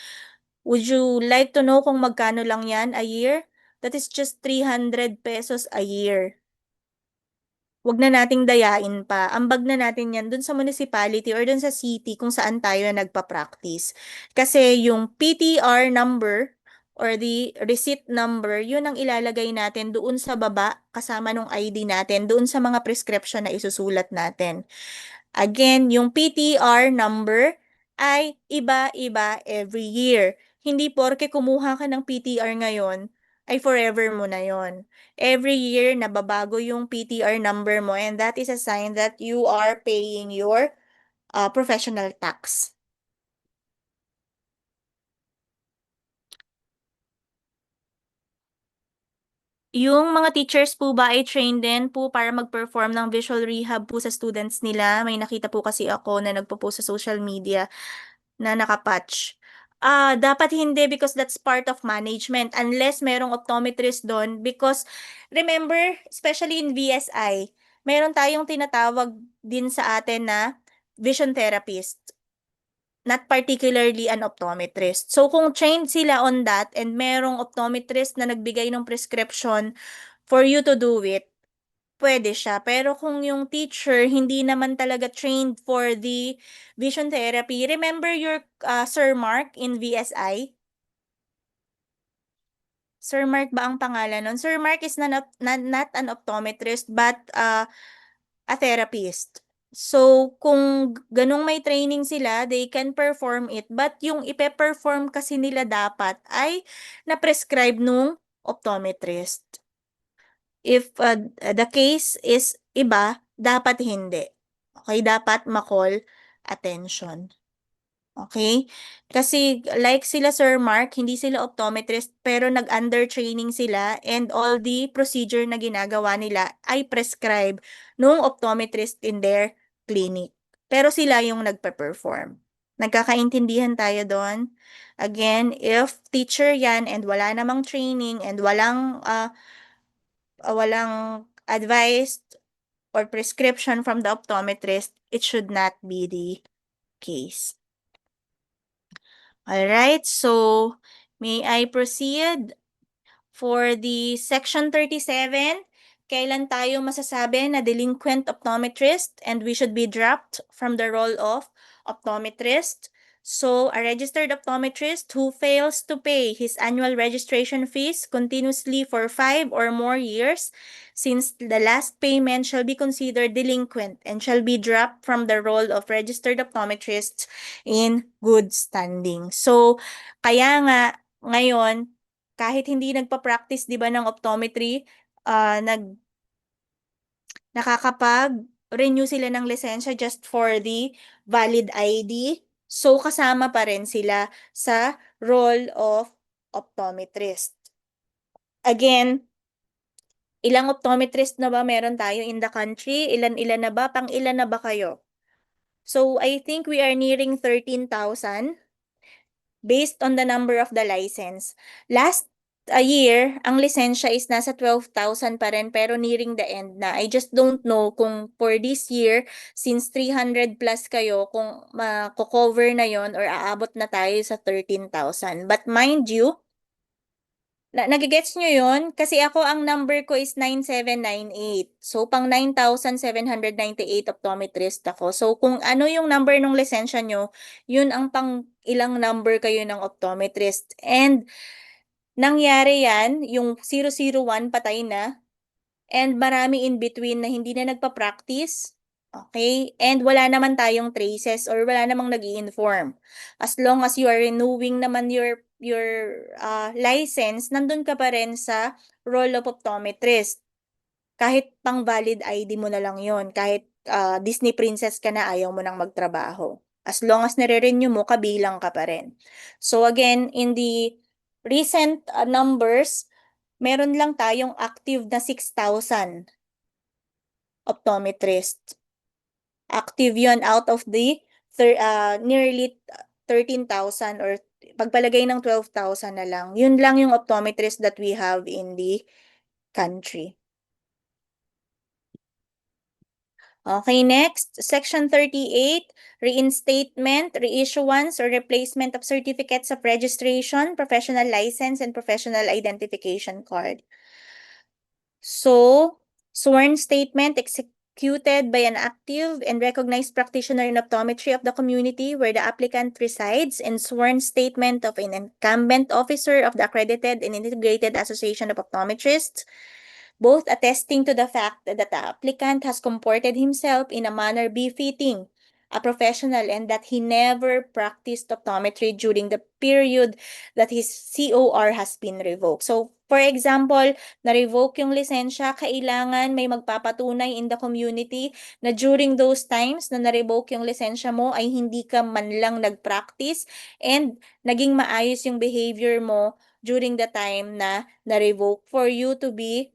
Would you like to know kung magkano lang yan a year? That is just 300 pesos a year. Wag na nating dayain pa. Ambag na natin yan dun sa municipality or dun sa city kung saan tayo nagpa-practice. Kasi yung PTR number or the receipt number, yun ang ilalagay natin doon sa baba kasama nung ID natin, doon sa mga prescription na isusulat natin. Again, yung PTR number ay iba-iba every year. Hindi porke kumuha ka ng PTR ngayon, ay forever mo na yon. Every year, nababago yung PTR number mo and that is a sign that you are paying your professional tax. Yung mga teachers po ba ay trained din po para mag-perform ng visual rehab po sa students nila? May nakita po kasi ako na nagpo-post sa social media na nakapatch. Dapat hindi because that's part of management unless merong optometrist doon because remember, especially in VSI, meron tayong tinatawag din sa atin na vision therapist, not particularly an optometrist. So kung trained sila on that and merong optometrist na nagbigay ng prescription for you to do it, pwede siya. Pero kung yung teacher hindi naman talaga trained for the vision therapy, remember your Sir Mark in VSI? Sir Mark ba ang pangalan nun? Sir Mark is not an optometrist but a therapist. So, kung ganung may training sila, they can perform it. But yung ipe-perform kasi nila dapat ay na-prescribe nung optometrist. If the case is iba, dapat hindi. Okay, dapat ma-call attention. Okay? Kasi like sila Sir Mark, hindi sila optometrist pero nag-under training sila and all the procedure na ginagawa nila ay prescribe nung optometrist in their clinic. Pero sila yung nagpe-perform. Nagkakaintindihan tayo doon? Again, if teacher yan and wala namang training and walang advice or prescription from the optometrist, it should not be the case. All right, so may I proceed? For the Section 37, kailan tayo masasabi na delinquent optometrist and we should be dropped from the role of optometrist? So, a registered optometrist who fails to pay his annual registration fees continuously for 5 or more years since the last payment shall be considered delinquent and shall be dropped from the role of registered optometrist in good standing. So, kaya nga, ngayon, kahit hindi nagpa-practice 'di ba ng optometry, nakakapag-renew sila ng lisensya just for the valid ID. So, kasama pa rin sila sa role of optometrist. Again, ilang optometrist na ba meron tayo in the country? Ilan-ilan na ba? Pang-ilan na ba kayo? So, I think we are nearing 13,000 based on the number of the license. Last a year, ang lisensya is nasa 12,000 pa rin pero nearing the end na. I just don't know kung for this year, since 300 plus kayo, kung mako-cover na yon or aabot na tayo sa 13,000. But mind you, nagigets nyo yun? Kasi ako, ang number ko is 9798. So, pang 9,798 optometrist ako. So, kung ano yung number ng lisensya nyo, yun ang pang ilang number kayo ng optometrist. And, nangyari yan, yung 001 patay na, and marami in between na hindi na nagpa-practice. Okay? And wala naman tayong traces or wala namang nag-i-inform. As long as you are renewing naman your license, nandun ka pa rin sa role of optometrist. Kahit pang valid ID mo na lang yon, kahit Disney princess ka na, ayaw mo nang magtrabaho. As long as nire-renew mo, kabilang ka pa rin. So again, in the recent numbers, meron lang tayong active na 6,000 optometrist. Active yon out of the nearly 13,000 or pagpalagay ng 12,000 na lang. Yun lang yung optometrist that we have in the country. Okay, next, Section 38, reinstatement, reissuance, or replacement of certificates of registration, professional license, and professional identification card. So, sworn statement executed by an active and recognized practitioner in optometry of the community where the applicant resides, and sworn statement of an incumbent officer of the Accredited and Integrated Association of Optometrists, both attesting to the fact that the applicant has comported himself in a manner befitting a professional and that he never practiced optometry during the period that his COR has been revoked. So, for example, na-revoke yung lisensya, kailangan may magpapatunay in the community na during those times na na-revoke yung lisensya mo ay hindi ka man lang nag-practice and naging maayos yung behavior mo during the time na na-revoke for you to be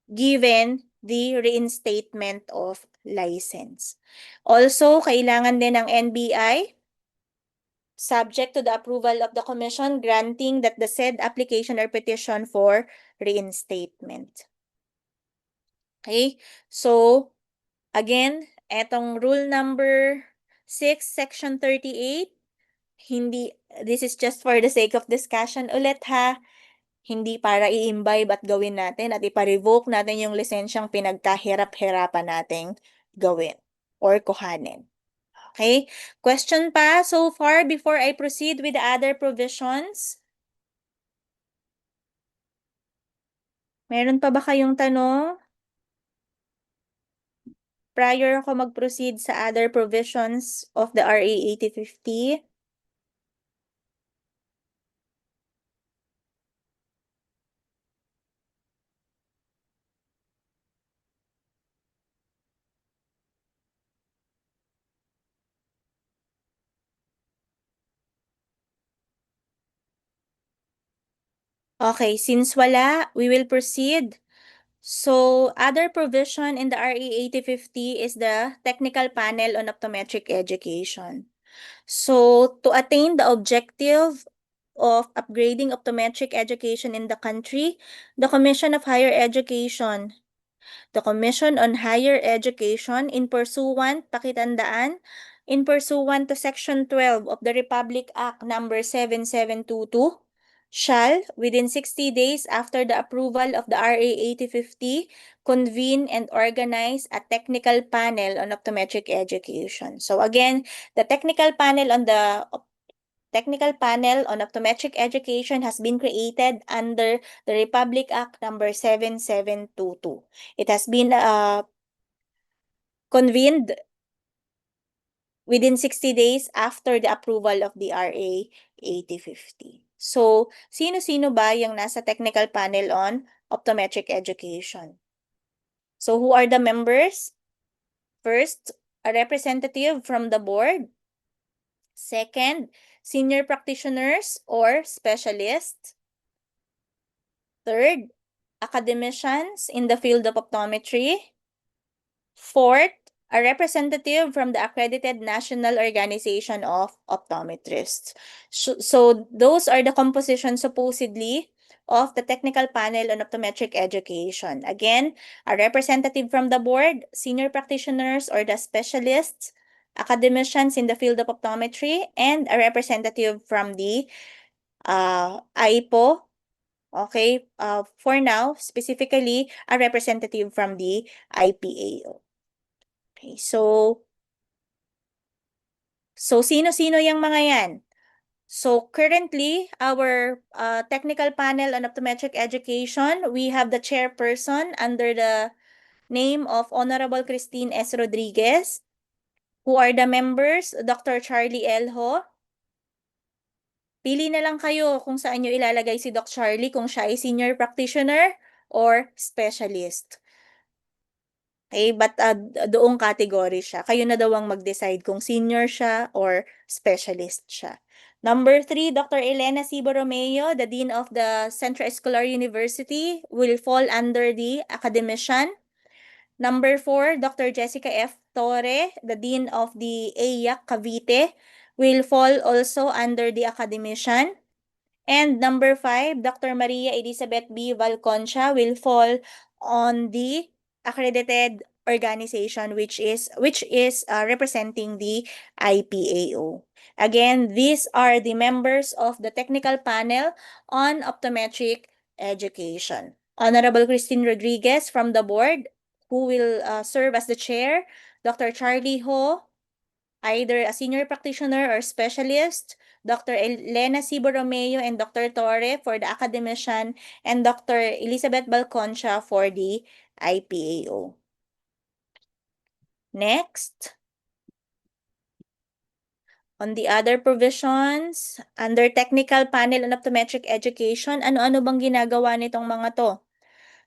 given the reinstatement of license. Also, kailangan din ng NBI, subject to the approval of the Commission, granting that the said application or petition for reinstatement. Okay? So, again, etong rule number 6, section 38, this is just for the sake of discussion ulit ha. Hindi para i-imbibe at gawin natin at ipa-revoke natin yung lisensyang pinagkahirap-hirapan nating gawin or kuhanin. Okay? Question pa so far before I proceed with the other provisions? Meron pa ba kayong tanong? Prior ako mag-proceed sa other provisions of the RA 8050? Okay, since wala, we will proceed. So, other provision in the RA 8050 is the Technical Panel on Optometric Education. So, to attain the objective of upgrading optometric education in the country, the Commission on Higher Education, pakitandaan, in pursuant to Section 12 of the Republic Act number 7722, shall, within 60 days after the approval of the RA 8050, convene and organize a technical panel on optometric education. So again, the technical panel on optometric education has been created under the Republic Act number 7722. It has been convened within 60 days after the approval of the RA 8050. So, sino-sino ba yung nasa technical panel on optometric education? So, who are the members? First, a representative from the board. Second, senior practitioners or specialists. Third, academicians in the field of optometry. Fourth, a representative from the accredited National Organization of Optometrists. So those are the compositions supposedly of the technical panel on optometric education. Again, a representative from the board, senior practitioners or the specialists, academicians in the field of optometry, and a representative from the AIPO. Okay, for now, specifically, a representative from the IPAO. Okay, so sino-sino yung mga yan? So currently, our technical panel on optometric education, we have the chairperson under the name of Honorable Christine S. Rodriguez, who are the members, Dr. Charlie Elho. Pili na lang kayo kung saan nyo ilalagay si Doc Charlie, kung siya ay senior practitioner or specialist. Okay, but doong category siya. Kayo na daw ang mag-decide kung senior siya or specialist siya. Number 3, Dr. Elena C. Borromeo, the Dean of the Central Escolar University, will fall under the academician. Number 4, Dr. Jessica F. Torre, the Dean of the AIAC Cavite, will fall also under the academician. And number 5, Dr. Maria Elizabeth B. Valconcha will fall on the accredited organization which is representing the IPAO. Again, these are the members of the technical panel on optometric education. Honorable Christine Rodriguez from the board, who will serve as the chair, Dr. Charlie Ho, either a senior practitioner or specialist, Dr. Elena C. Borromeo and Dr. Torre for the academician, and Dr. Elizabeth Balconcha for the IPAO. Next. On the other provisions, under Technical Panel on Optometric Education, ano-ano bang ginagawa nitong mga to?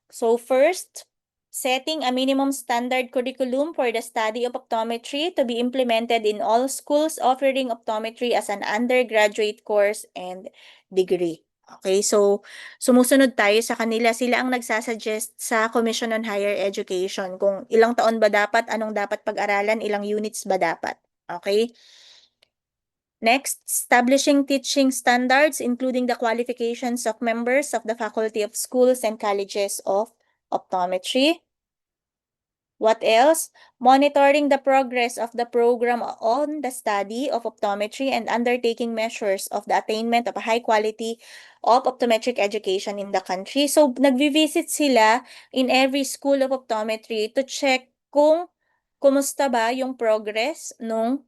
So first, setting a minimum standard curriculum for the study of optometry to be implemented in all schools offering optometry as an undergraduate course and degree. Okay, so sumusunod tayo sa kanila. Sila ang nagsasuggest sa Commission on Higher Education kung ilang taon ba dapat, anong dapat pag-aralan, ilang units ba dapat. Okay? Next, establishing teaching standards including the qualifications of members of the Faculty of Schools and Colleges of Optometry. What else? Monitoring the progress of the program on the study of optometry and undertaking measures of the attainment of a high quality of optometric education in the country. So, nagvi-visit sila in every school of optometry to check kung kumusta ba yung progress nung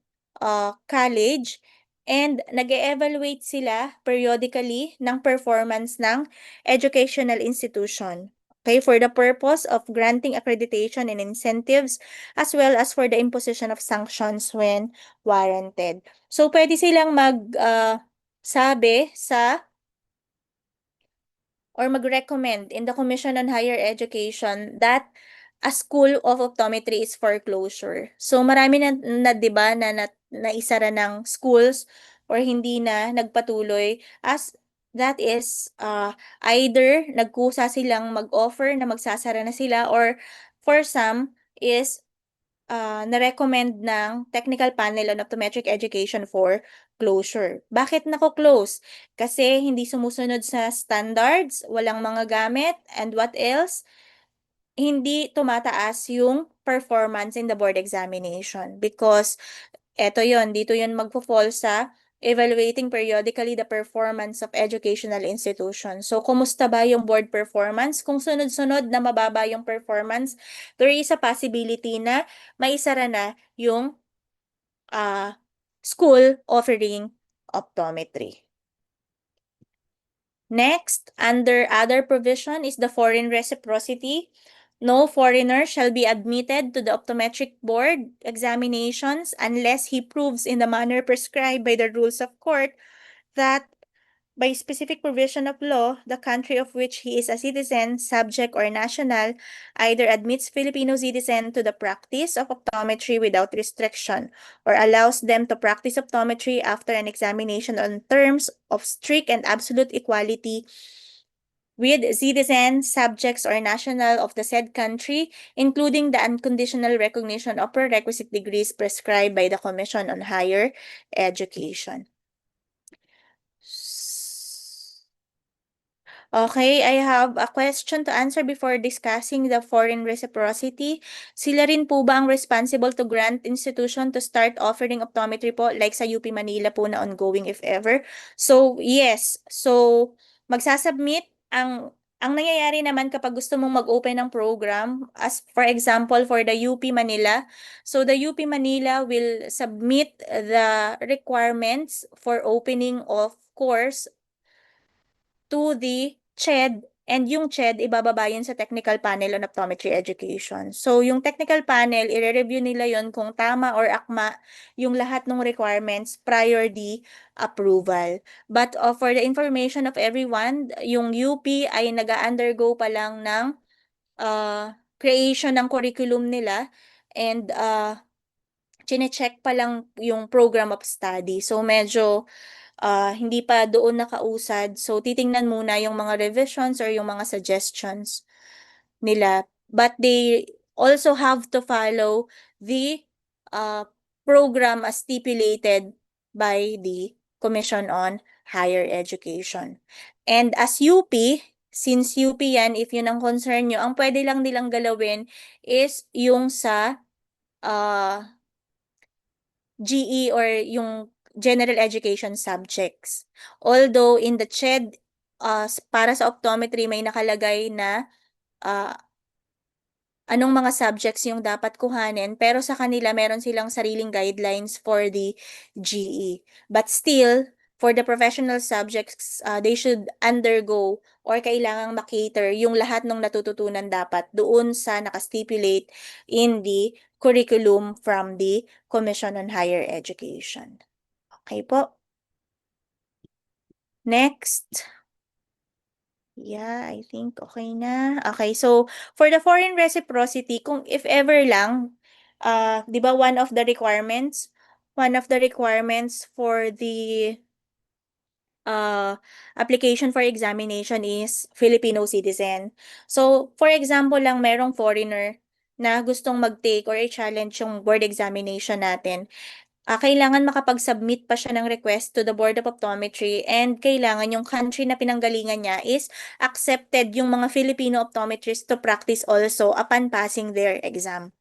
college, and nag-evaluate sila periodically ng performance ng educational institution. Okay, for the purpose of granting accreditation and incentives as well as for the imposition of sanctions when warranted. So, pwede silang sabi sa or mag-recommend in the Commission on Higher Education that a school of optometry is for closure. So marami na 'di ba na naisara ng schools or hindi na nagpatuloy, as that is either nagkusa silang mag-offer na magsasara na sila, or for some is na-recommend ng Technical Panel on Optometric Education for closure. Bakit nako-close? Kasi hindi sumusunod sa standards, walang mga gamit, and what else? Hindi tumataas yung performance in the board examination, because dito yon magpo-fall sa evaluating periodically the performance of educational institutions. So, kumusta ba yung board performance? Kung sunod-sunod na mababa yung performance, there is a possibility na maisara na yung school offering optometry. Next, under other provision is the foreign reciprocity. No foreigner shall be admitted to the optometric board examinations unless he proves in the manner prescribed by the rules of court that by specific provision of law, the country of which he is a citizen, subject, or national either admits Filipino citizen to the practice of optometry without restriction or allows them to practice optometry after an examination on terms of strict and absolute equality with citizens, subjects, or national of the said country, including the unconditional recognition of prerequisite degrees prescribed by the Commission on Higher Education. Okay, I have a question to answer before discussing the foreign reciprocity. Sila rin po ba ang responsible to grant institution to start offering optometry po like sa UP Manila po na ongoing if ever? So, yes. So, magsasubmit ang nangyayari naman kapag gusto mong mag-open ng program, as for example, for the UP Manila, so the UP Manila will submit the requirements for opening of course to the CHED, and yung CHED ibababa yun sa Technical Panel on Optometry Education. So yung technical panel, i-review nila yon kung tama or akma yung lahat ng requirements prior the approval. But for the information of everyone, yung UP ay nag-undergo pa lang ng creation ng curriculum nila, and chine-check pa lang yung program of study. So medyo hindi pa doon nakausad. So, titingnan muna yung mga revisions or yung mga suggestions nila. But they also have to follow the uh, program as stipulated by the Commission on Higher Education. And as UP, since UP yan, if yun ang concern nyo, ang pwede lang nilang galawin is yung sa GE or yung general education subjects. Although in the CHED, para sa optometry may nakalagay na uh, anong mga subjects yung dapat kuhanin, pero sa kanila meron silang sariling guidelines for the GE. But still, for the professional subjects, they should undergo or kailangang makater yung lahat ng natututunan dapat doon sa nakastipulate in the curriculum from the Commission on Higher Education. Okay po. Next. Yeah, I think okay na. Okay, so for the foreign reciprocity, kung if ever lang, 'di ba one of the requirements for the application for examination is Filipino citizen. So, for example lang, merong foreigner na gustong mag-take or i-challenge yung board examination natin. Kailangan makapag-submit pa siya ng request to the Board of Optometry, and kailangan yung country na pinanggalingan niya is accepted yung mga Filipino optometrists to practice also upon passing their exam.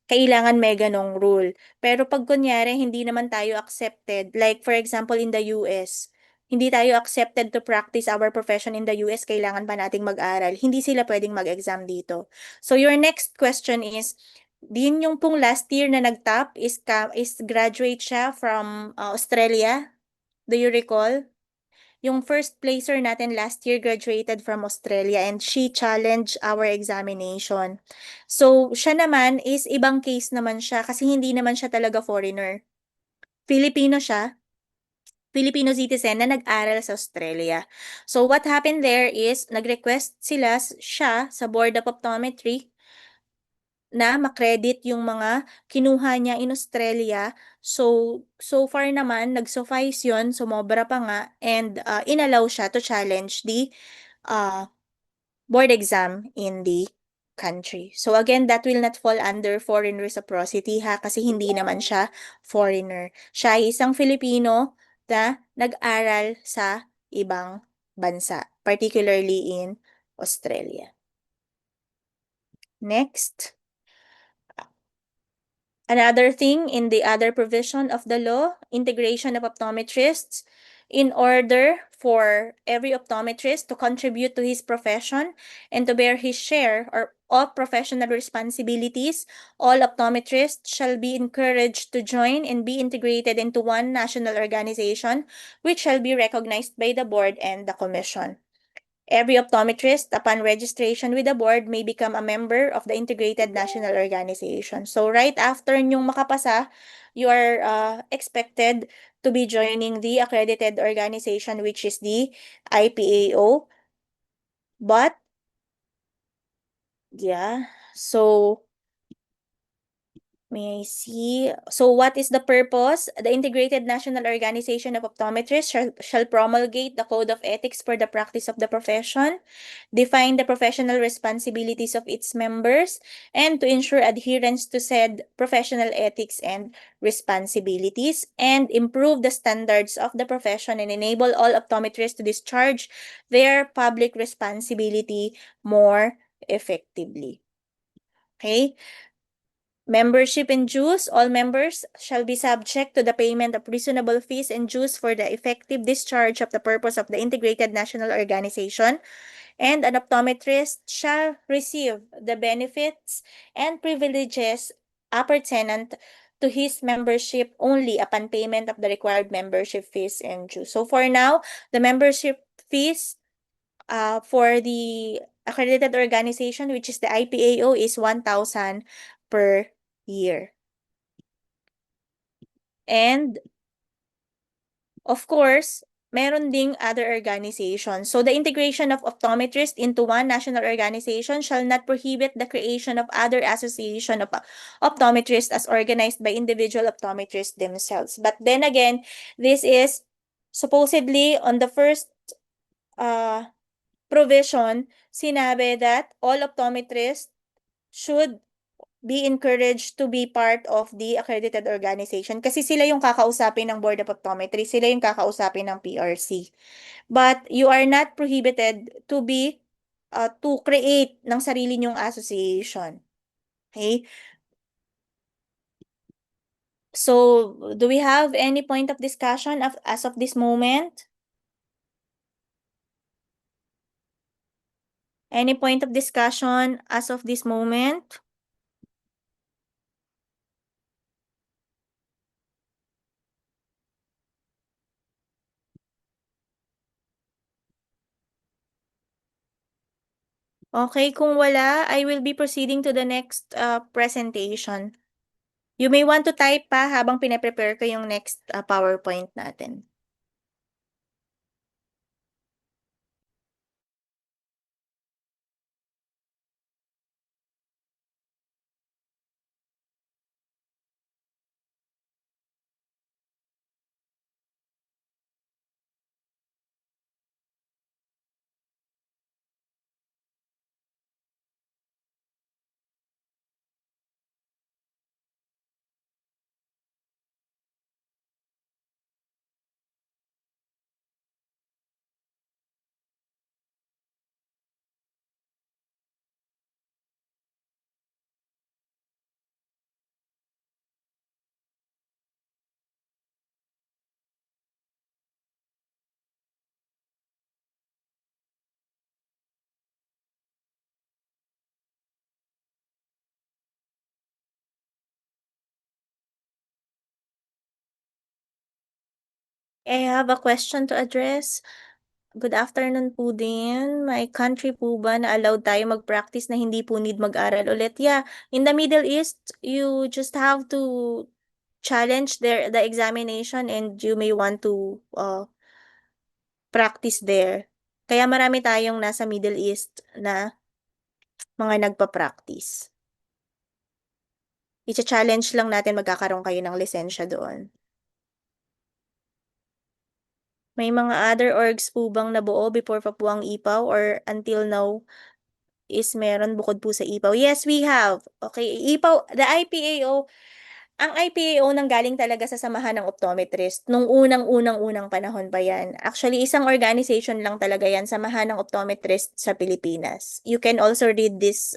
Kailangan may ganong rule. Pero pag kunyari, hindi naman tayo accepted, like for example in the US, hindi tayo accepted to practice our profession in the US, kailangan pa nating mag-aral. Hindi sila pwedeng mag-exam dito. So your next question is, din yung pong last year na nag-top is graduate siya from Australia. Do you recall? Yung first placer natin last year graduated from Australia, and she challenged our examination. So, siya naman is ibang case naman siya kasi hindi naman siya talaga foreigner. Filipino siya, Filipino citizen na nag-aral sa Australia. So, what happened there is, nag-request siya sa Board of Optometry na makredit yung mga kinuha niya in Australia. So far naman, nag-suffice yun, sumobra pa nga, and inallow siya to challenge the uh, board exam in the country. So again, that will not fall under foreign reciprocity ha, kasi hindi naman siya foreigner. Siya ay isang Filipino na nag-aral sa ibang bansa, particularly in Australia. Next. Another thing in the other provision of the law, integration of optometrists, in order for every optometrist to contribute to his profession and to bear his share or of professional responsibilities, all optometrists shall be encouraged to join and be integrated into one national organization which shall be recognized by the board and the commission. Every optometrist, upon registration with the board, may become a member of the Integrated National Organization. So right after nyong makapasa, you are expected to be joining the accredited organization, which is the IPAO. But yeah, so may I see? So what is the purpose? The Integrated National Organization of Optometrists shall promulgate the Code of Ethics for the practice of the profession, define the professional responsibilities of its members, and to ensure adherence to said professional ethics and responsibilities, and improve the standards of the profession and enable all optometrists to discharge their public responsibility more effectively. Okay? Membership and dues. All members shall be subject to the payment of reasonable fees and dues for the effective discharge of the purpose of the Integrated National Organization, and an optometrist shall receive the benefits and privileges appertinent to his membership only upon payment of the required membership fees and dues. So for now, the membership fees for the accredited organization, which is the IPAO, is 1,000 per year. And of course, meron ding other organizations. So the integration of optometrists into one national organization shall not prohibit the creation of other association of optometrists as organized by individual optometrists themselves. But then again, this is supposedly on the first provision, sinabi that all optometrists should be encouraged to be part of the accredited organization kasi sila yung kakausapin ng Board of Optometry, sila yung kakausapin ng PRC. But you are not prohibited to create ng sarili nyong association. Okay? So, do we have any point of discussion as of this moment? Any point of discussion as of this moment? Okay, kung wala, I will be proceeding to the next presentation. You may want to type pa habang pine-prepare ko yung next PowerPoint natin. I have a question to address. Good afternoon po din. My country po ba na allowed tayo mag-practice na hindi po need mag-aral ulit? Yeah, in the Middle East, you just have to challenge the examination and you may want to practice there. Kaya marami tayong nasa Middle East na mga nagpa-practice. I-challenge lang natin magkakaroon kayo ng lisensya doon. May mga other orgs po bang nabuo before pa po ang IPAW or until now is meron bukod po sa IPAW? Yes, we have. Okay, IPAW, the IPAO, ang IPAO nanggaling talaga sa samahan ng optometrist nung unang-unang panahon pa yan. Actually, isang organization lang talaga yan, samahan ng optometrist sa Pilipinas. You can also read this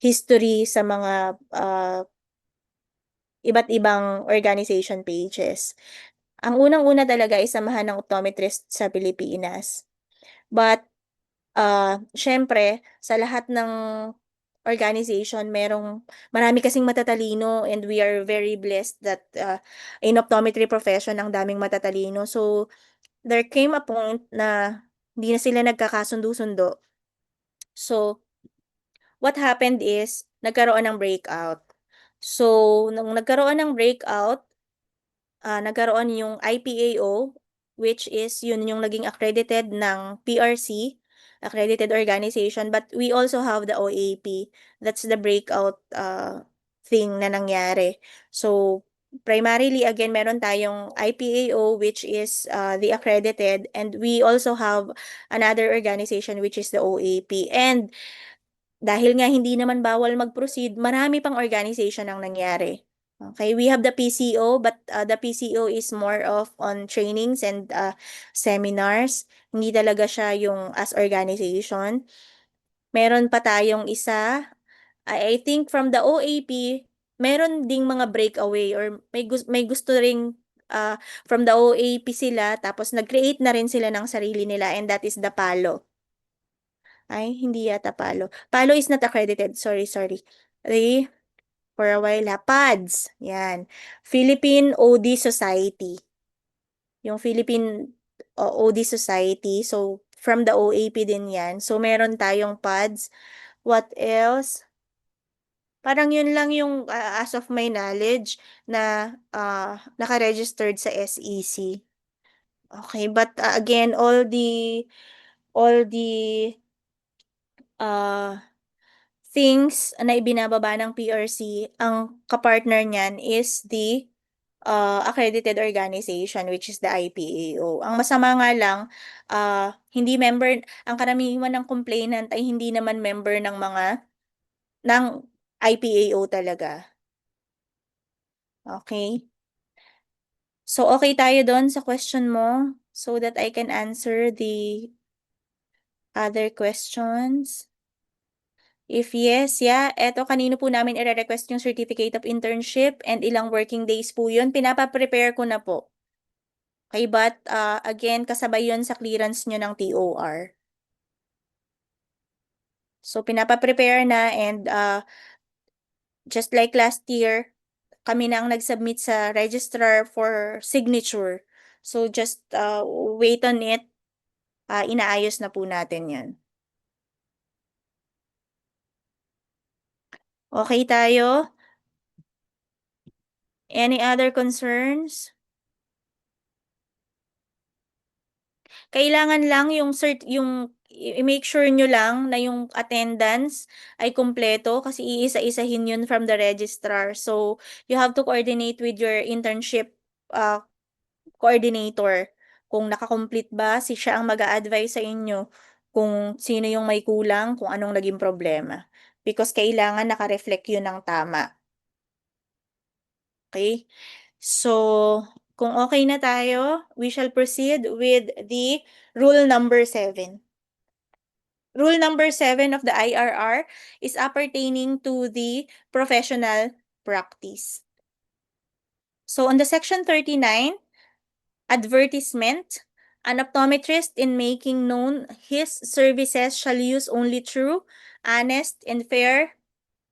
history sa mga iba't ibang organization pages. Ang unang-una talaga ay samahan ng optometrist sa Pilipinas. But, syempre, sa lahat ng organization, marami kasing matatalino and we are very blessed that in optometry profession, ang daming matatalino. So, there came a point na Hindi na sila nagkakasundo-sundo. So, what happened is, nagkaroon ng breakout. So, nung nagkaroon ng breakout, nagkaroon yung IPAO, which is yun yung naging accredited ng PRC, accredited organization, but we also have the OAP. That's the breakout thing na nangyari. So, primarily, again, meron tayong IPAO, which is the accredited, and we also have another organization, which is the OAP. And dahil nga hindi naman bawal mag-proceed, marami pang organization ang nangyari. Okay, we have the PCO, but the PCO is more of on trainings and seminars. Hindi talaga siya yung as organization. Meron pa tayong isa, I think from the OAP, meron ding mga breakaway or may gusto ring from the OAP sila, tapos nag-create na rin sila ng sarili nila, and that is the PALO. Ay, hindi yata PALO. PALO is not accredited. Sorry, sorry. For a while, PADS. Yan. Philippine OD Society. Yung Philippine OD Society. So, from the OAP din yan. So, meron tayong PADS. What else? Parang yun lang yung as of my knowledge na naka-registered sa SEC. Okay, but again, all the things na ibinababa ng PRC, ang kapartner niyan is the accredited organization, which is the IPAO. Ang masama nga lang, hindi member, ang karamihan ng complainant ay hindi naman member ng IPAO talaga. Okay? So, okay tayo doon sa question mo so that I can answer the other questions. If yes, yeah, eto kanino po namin i-request yung certificate of internship and ilang working days po yun, pinapa-prepare ko na po. Okay, but again, kasabay yun sa clearance nyo ng TOR. So, pinapa-prepare na, and just like last year, kami na ang nag-submit sa registrar for signature. So, just wait on it. Inaayos na po natin yan. Okay tayo? Any other concerns? Kailangan lang yung i-make sure nyo lang na yung attendance ay kumpleto kasi iisa-isahin yun from the registrar. So, you have to coordinate with your internship coordinator. Kung nakakomplete ba, siya ang mag-a-advise sa inyo kung sino yung may kulang, kung anong naging problema. Because kailangan naka-reflect yun ng tama. Okay? So, kung okay na tayo, we shall proceed with the rule number 7. Rule number 7 of the IRR is appertaining to the professional practice. So, on the section 39, advertisement, an optometrist in making known his services shall use only true, honest, and fair,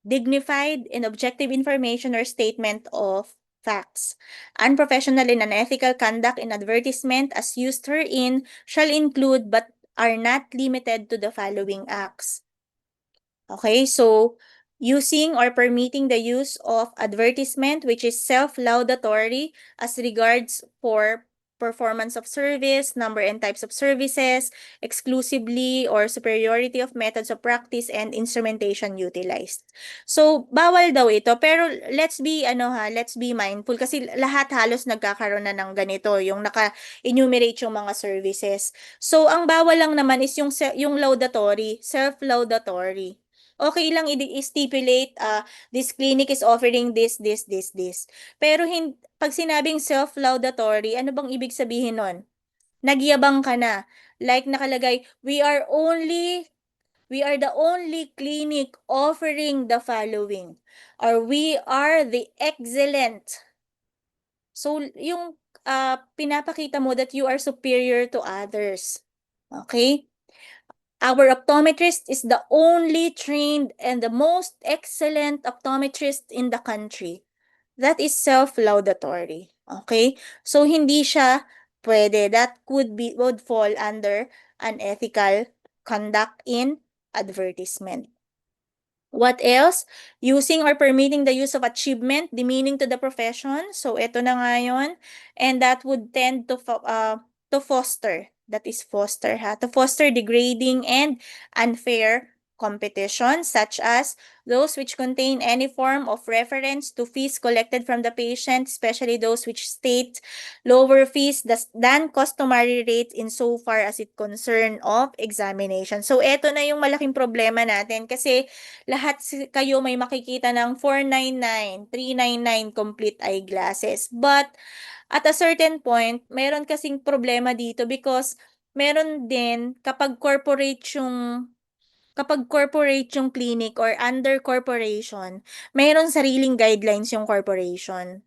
dignified, and objective information or statement of facts. Unprofessional and unethical conduct in advertisement as used herein shall include but are not limited to the following acts. Okay, so using or permitting the use of advertisement which is self-laudatory as regards for performance of service, number and types of services, exclusively or superiority of methods of practice and instrumentation utilized. So, bawal daw ito, pero let's be mindful kasi lahat halos nagkakaroon na ng ganito, yung naka-enumerate yung mga services. So, ang bawal lang naman is yung laudatory, self-laudatory. Okay lang i-stipulate, this clinic is offering this. Pero pag sinabing self-laudatory, ano bang ibig sabihin nun? Nagyabang ka na. Like nakalagay, we are the only clinic offering the following. Or we are the excellent. So, yung pinapakita mo that you are superior to others. Okay? Our optometrist is the only trained and the most excellent optometrist in the country. That is self-laudatory. Okay? So, hindi siya Pwede. That would fall under unethical conduct in advertisement. What else? Using or permitting the use of achievement demeaning to the profession. So, ito na nga yun. And that would tend to foster, that is foster ha, to foster degrading and unfair competition, such as those which contain any form of reference to fees collected from the patient, especially those which state lower fees than customary rates insofar as it concern of examination. So, ito na yung malaking problema natin kasi lahat kayo may makikita ng 499, 399 complete eyeglasses. But at a certain point, meron kasing problema dito because meron din kapag corporate yung clinic or under corporation, meron sariling guidelines yung corporation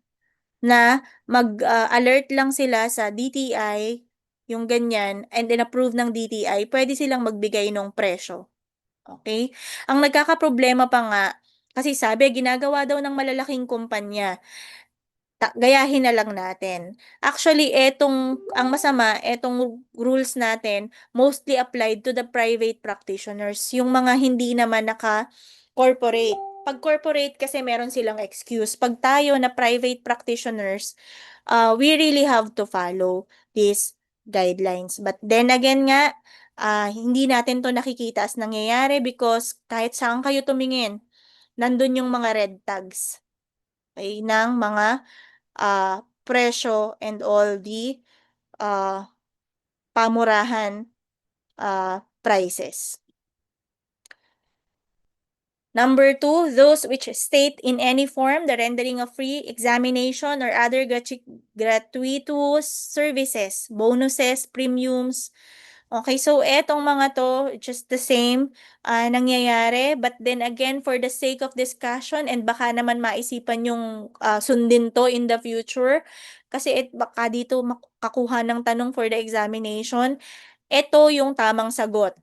na mag-alert lang sila sa DTI, yung ganyan, and then approve ng DTI, pwede silang magbigay ng presyo. Okay? Ang nagkakaproblema pa nga, kasi sabi ginagawa daw ng malalaking kumpanya, gayahin na lang natin. Actually, ang masama, etong rules natin, mostly applied to the private practitioners, yung mga hindi naman naka-corporate. Pag corporate kasi meron silang excuse. Pag tayo na private practitioners, we really have to follow these guidelines. But then again nga, hindi natin to nakikita as nangyayari because kahit saan kayo tumingin, nandun yung mga red tags, okay, ng mga presyo and all the pamurahan prices. Number 2, those which state in any form the rendering of free examination or other gratuitous services, bonuses, premiums. Okay, so etong mga to, just the same, nangyayari. But then again, for the sake of discussion and baka naman maisipan yung sundin to in the future, kasi baka dito makakuha ng tanong for the examination, ito yung tamang sagot.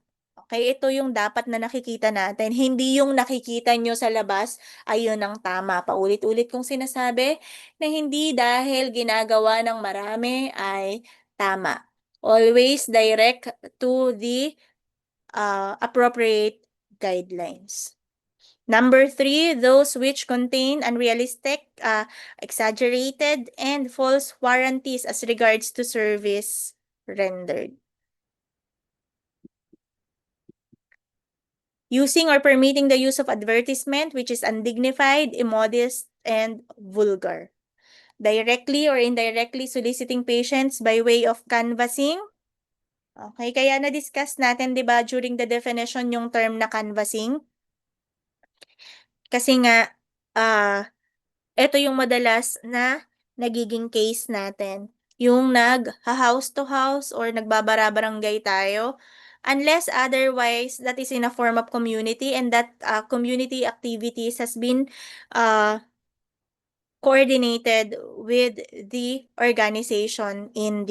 Okay, ito yung dapat na nakikita natin. Hindi yung nakikita nyo sa labas, ayun ang tama. Paulit-ulit kong sinasabi na hindi dahil ginagawa ng marami ay tama. Always direct to the appropriate guidelines. Number 3, those which contain unrealistic, exaggerated, and false warranties as regards to service rendered. Using or permitting the use of advertisement which is undignified, immodest, and vulgar. Directly or indirectly soliciting patients by way of canvassing. Okay, kaya na-discuss natin, 'di ba, during the definition yung term na canvassing. Kasi nga, ito yung madalas na nagiging case natin. Yung house to house or nagbabara-barangay tayo. Unless otherwise, that is in a form of community and that community activities has been coordinated with the organization in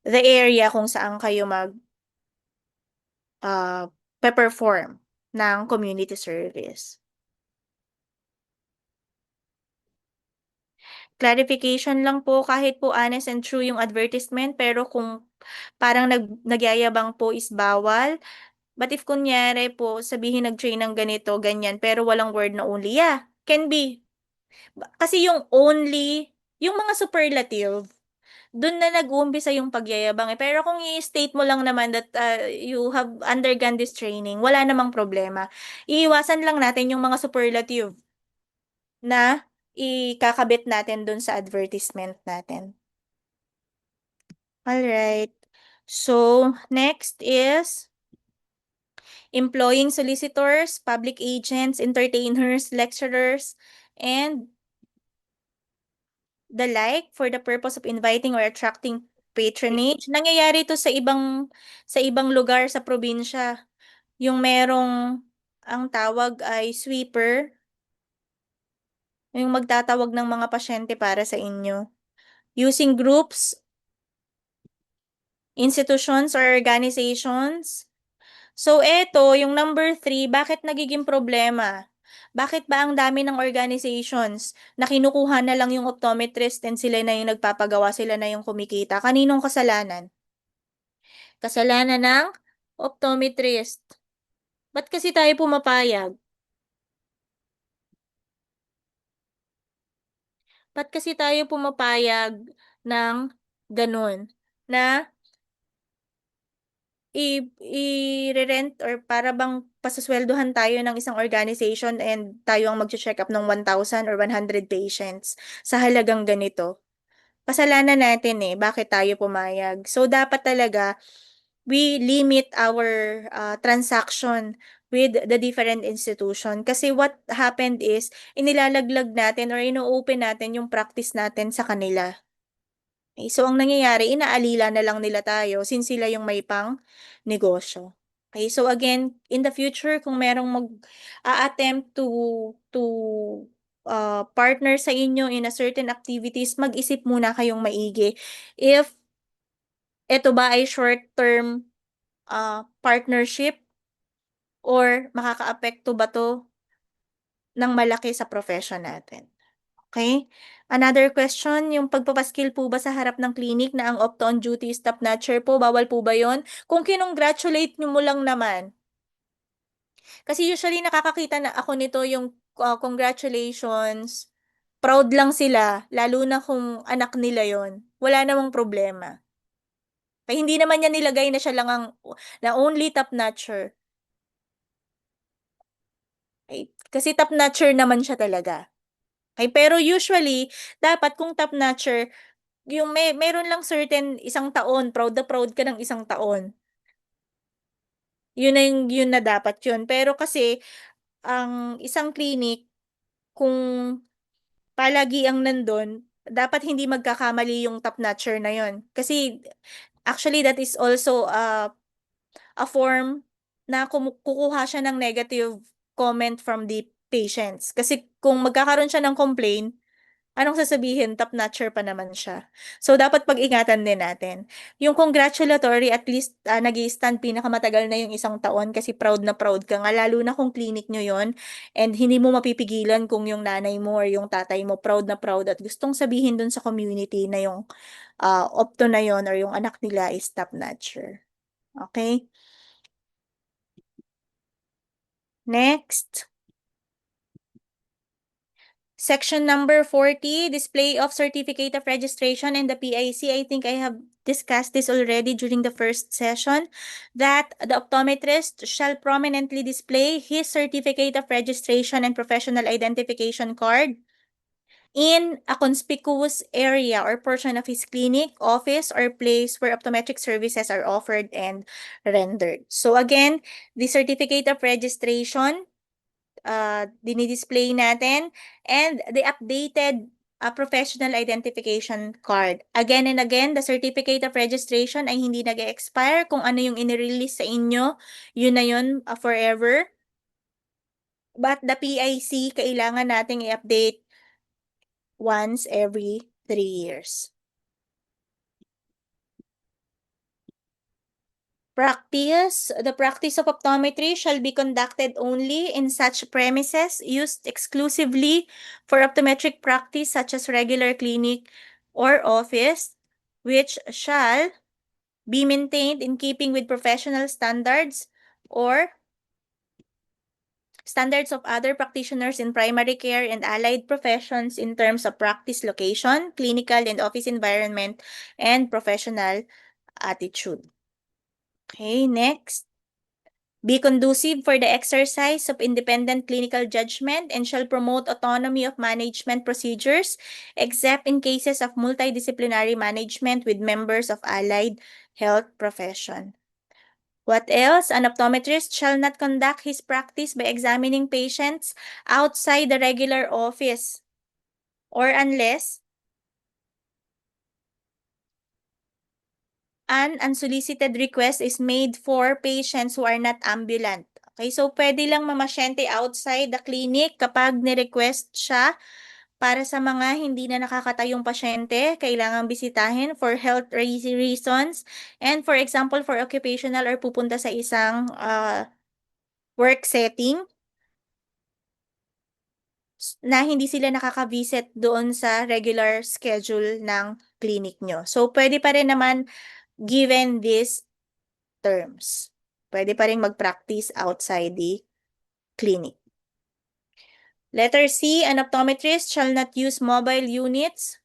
the area kung saan kayo perform ng community service. Clarification lang po, kahit po honest and true yung advertisement, pero kung parang nagyayabang po is bawal. But if kunyari po, sabihin nag-train ng ganito, ganyan, pero walang word na only, yeah, can be. Kasi yung only, yung mga superlative, dun na nag-uumpisa yung pagyayabang eh. Pero kung i-state mo lang naman that you have undergone this training, wala namang problema. Iiwasan lang natin yung mga superlative na ikakabit natin dun sa advertisement natin. Alright. So, next is employing solicitors, public agents, entertainers, lecturers, and the like for the purpose of inviting or attracting patronage. Nangyayari to sa ibang lugar sa probinsya. Yung ang tawag ay sweeper, yung magtatawag ng mga pasyente para sa inyo. Using groups, institutions, or organizations. So, eto, yung number 3, bakit nagiging problema? Bakit ba ang dami ng organizations na kinukuha na lang yung optometrist and sila na yung nagpapagawa, sila na yung kumikita? Kaninong kasalanan? Kasalanan ng optometrist. Ba't kasi tayo pumapayag? Ba't kasi tayo pumapayag ng gano'n na i-re-rent or para bang pasaswelduhan tayo ng isang organization and tayo ang magche-check up ng 1,000 or 100 patients sa halagang ganito? Kasalanan natin eh, bakit tayo pumayag? So, dapat talaga we limit our transaction with the different institution. Kasi what happened is, inilalaglag natin or ino-open natin yung practice natin sa kanila. Okay, so, ang nangyayari, inaalila na lang nila tayo since sila yung may pang negosyo. Okay, so again, in the future, kung merong mag-attempt to partner sa inyo in a certain activities, mag-isip muna kayong maigi. If ito ba ay short-term partnership or makakaapekto ba 'to ng malaki sa profession natin. Okay? Another question, yung pagpapaskil po ba sa harap ng clinic na ang opto on duty is top notcher po, bawal po ba yun? Kung kinongratulate niyo mo lang naman. Kasi usually nakakakita na ako nito yung congratulations, proud lang sila, lalo na kung anak nila yon, wala namang problema. Kaya hindi naman niya nilagay na siya lang ang na only top notcher. Okay? Kasi top notcher naman siya talaga. Okay, pero usually dapat kung top notcher, yung meron lang certain isang taon, proud na proud ka ng isang taon. Yun na dapat yun. Pero kasi ang isang clinic kung palagi ang nandun, dapat hindi magkakamali yung top notcher na yun. Kasi actually that is also a form na kukuha siya ng negative comment from the patients. Kasi kung magkakaroon siya ng complaint, anong sasabihin, top notcher pa naman siya. So, dapat pag-ingatan din natin. Yung congratulatory, at least nag-i-stand pinakamatagal na yung isang taon kasi proud na proud ka nga, lalo na kung clinic nyo yon and hindi mo mapipigilan kung yung nanay mo or yung tatay mo proud na proud at gustong sabihin dun sa community na yung opto na yon or yung anak nila is top notcher. Okay? Next. Section number 40, display of certificate of registration and the PIC. I think I have discussed this already during the first session, that the optometrist shall prominently display his certificate of registration and professional identification card in a conspicuous area or portion of his clinic, office, or place where optometric services are offered and rendered. So again, the certificate of registration, dinidisplay natin, and the updated professional identification card. Again and again, the certificate of registration ay hindi nag-expire. Kung ano yung inirelease sa inyo, yun na yun forever. But the PIC, kailangan nating i-update once every 3 years. Practice. The practice of optometry shall be conducted only in such premises used exclusively for optometric practice such as regular clinic or office, which shall be maintained in keeping with professional standards or standards of other practitioners in primary care and allied professions in terms of practice location, clinical and office environment, and professional attitude. Okay, next. Be conducive for the exercise of independent clinical judgment and shall promote autonomy of management procedures, except in cases of multidisciplinary management with members of allied health profession. What else? An optometrist shall not conduct his practice by examining patients outside the regular office or unless an unsolicited request is made for patients who are not ambulant. Okay, so pwede lang mamasyente outside the clinic kapag ni-request siya para sa mga hindi na nakakatayong pasyente, kailangang bisitahin for health reasons and for example, for occupational or pupunta sa isang work setting. na hindi sila nakaka-visit doon sa regular schedule ng clinic nyo. So, pwede pa rin naman given these terms. Pwede pa rin mag-practice outside the clinic. Letter C, an optometrist shall not use mobile units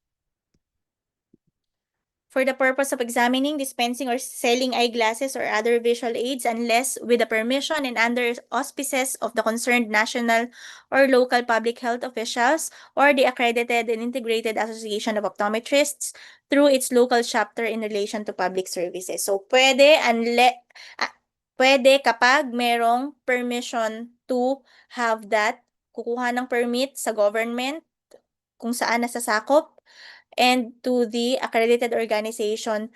for the purpose of examining, dispensing, or selling eyeglasses or other visual aids unless with the permission and under auspices of the concerned national or local public health officials or the accredited and integrated association of optometrists through its local chapter in relation to public services. So, pwede kapag merong permission to have that, kukuha ng permit sa government kung saan nasasakop and to the accredited organization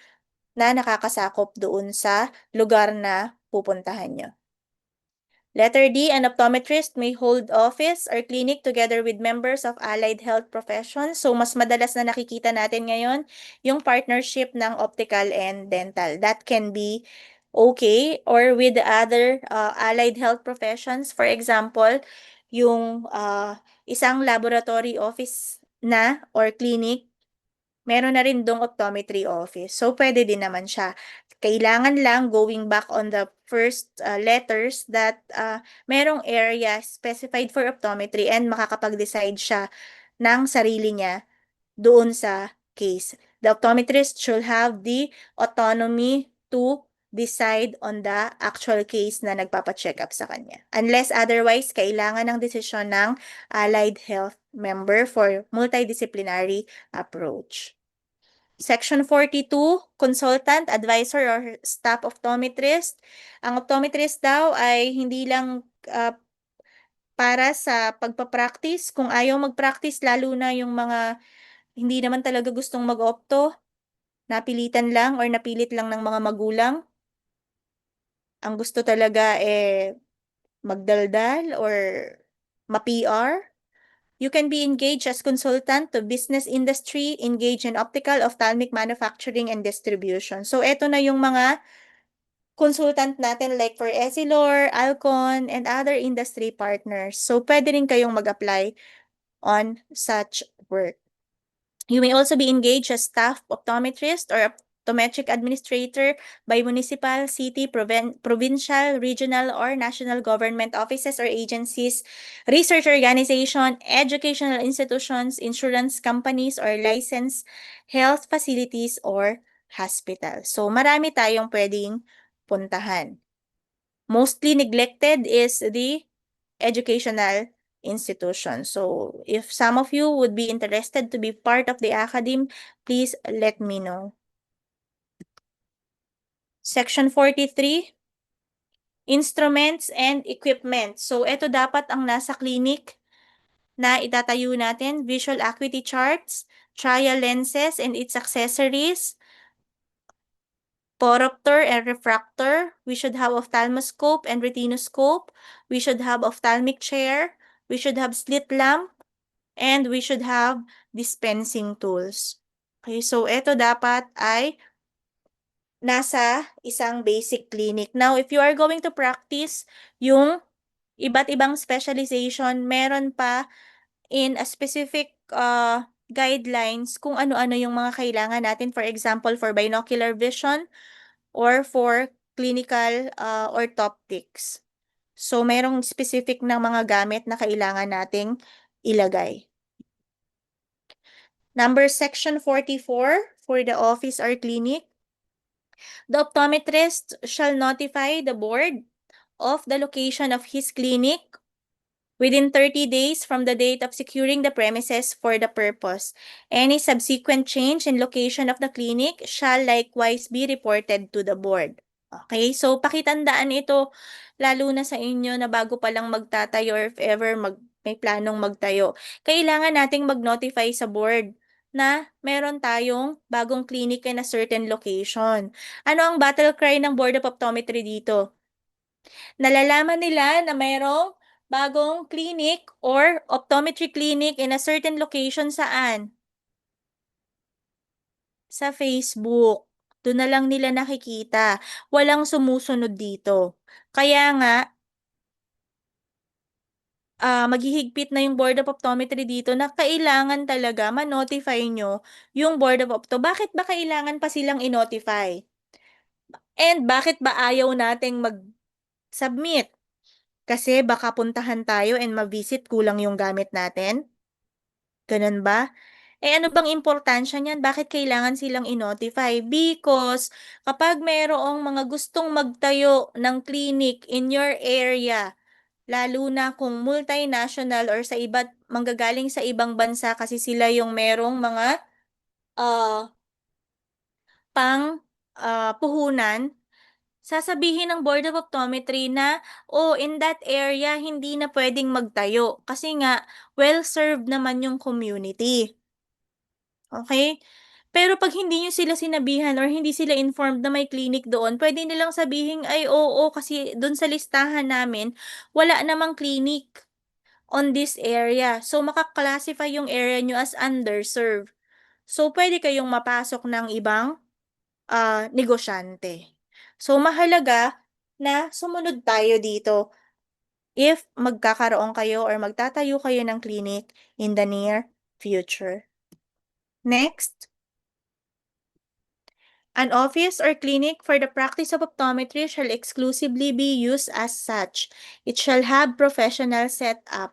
na nakakasakop doon sa lugar na pupuntahan nyo. Letter D, an optometrist may hold office or clinic together with members of allied health professions. So, mas madalas na nakikita natin ngayon yung partnership ng optical and dental. That can be okay or with the other allied health professions. For example, yung isang laboratory office na or clinic meron na rin dong optometry office. So, pwede din naman siya. Kailangan lang going back on the first letters that merong area specified for optometry and makakapag-decide siya ng sarili niya doon sa case. The optometrist should have the autonomy to decide on the actual case na nagpapacheck up sa kanya. Unless otherwise, kailangan ng desisyon ng allied health member for multidisciplinary approach. Section 42, consultant, advisor, or staff optometrist. Ang optometrist daw ay hindi lang para sa pagpapractice. Kung ayaw magpractice, lalo na yung mga hindi naman talaga gustong mag-opto, napilitan lang or napilit lang ng mga magulang. Ang gusto talaga magdaldal or ma-PR. You can be engaged as consultant to business industry, engaged in optical, ophthalmic manufacturing, and distribution. So, eto na yung mga consultant natin like for Essilor, Alcon, and other industry partners. So, pwede rin kayong mag-apply on such work. You may also be engaged as staff optometrist or optometric administrator by municipal, city, provincial, regional, or national government offices or agencies, research organization, educational institutions, insurance companies, or licensed health facilities or hospitals. So, marami tayong pwedeng puntahan. Mostly neglected is the educational institution. So, if some of you would be interested to be part of the academe, please let me know. Section 43, instruments and equipment. So, ito dapat ang nasa clinic na itatayo natin. Visual acuity charts, trial lenses and its accessories, phoropter and refractor. We should have ophthalmoscope and retinoscope. We should have ophthalmic chair. We should have slit lamp. And we should have dispensing tools. Okay, so ito dapat ay nasa isang basic clinic. Now, if you are going to practice yung iba't ibang specialization, meron pa in a specific guidelines kung ano-ano yung mga kailangan natin. For example, for binocular vision or for clinical orthoptics. So, merong specific na mga gamit na kailangan nating ilagay. Number section 44 for the office or clinic. The optometrist shall notify the board of the location of his clinic within 30 days from the date of securing the premises for the purpose. Any subsequent change in location of the clinic shall likewise be reported to the board. Okay, so pakitandaan ito lalo na sa inyo na bago pa lang magtatayo or if ever may planong magtayo. Kailangan nating mag-notify sa board na meron tayong bagong clinic in a certain location. Ano ang battle cry ng Board of Optometry dito? Nalalaman nila na mayroong bagong clinic or optometry clinic in a certain location saan? Sa Facebook. Doon na lang nila nakikita. Walang sumusunod dito. Kaya nga, maghihigpit na yung Board of Optometry dito na kailangan talaga ma-notify nyo yung Board of Opto. Bakit ba kailangan pa silang i-notify? And bakit ba ayaw nating mag-submit? Kasi baka puntahan tayo and ma-visit kulang yung gamit natin? Ganun ba? Eh ano bang importansya niyan? Bakit kailangan silang i-notify? Because kapag mayroong mga gustong magtayo ng clinic in your area, lalo na kung multinational or sa iba't manggagaling sa ibang bansa kasi sila yung merong mga ah, puhunan, sasabihin ng Board of Optometry na, oh, in that area, hindi na pwedeng magtayo kasi nga, well-served naman yung community. Okay? Pero pag hindi niyo sila sinabihan or hindi sila informed na may clinic doon, pwede nilang sabihin, ay oo, kasi doon sa listahan namin, wala namang clinic on this area. So, maka-classify yung area nyo as underserved. So, pwede kayong mapasok ng ibang negosyante. So, mahalaga na sumunod tayo dito if magkakaroon kayo or magtatayo kayo ng clinic in the near future. Next. An office or clinic for the practice of optometry shall exclusively be used as such. It shall have professional setup.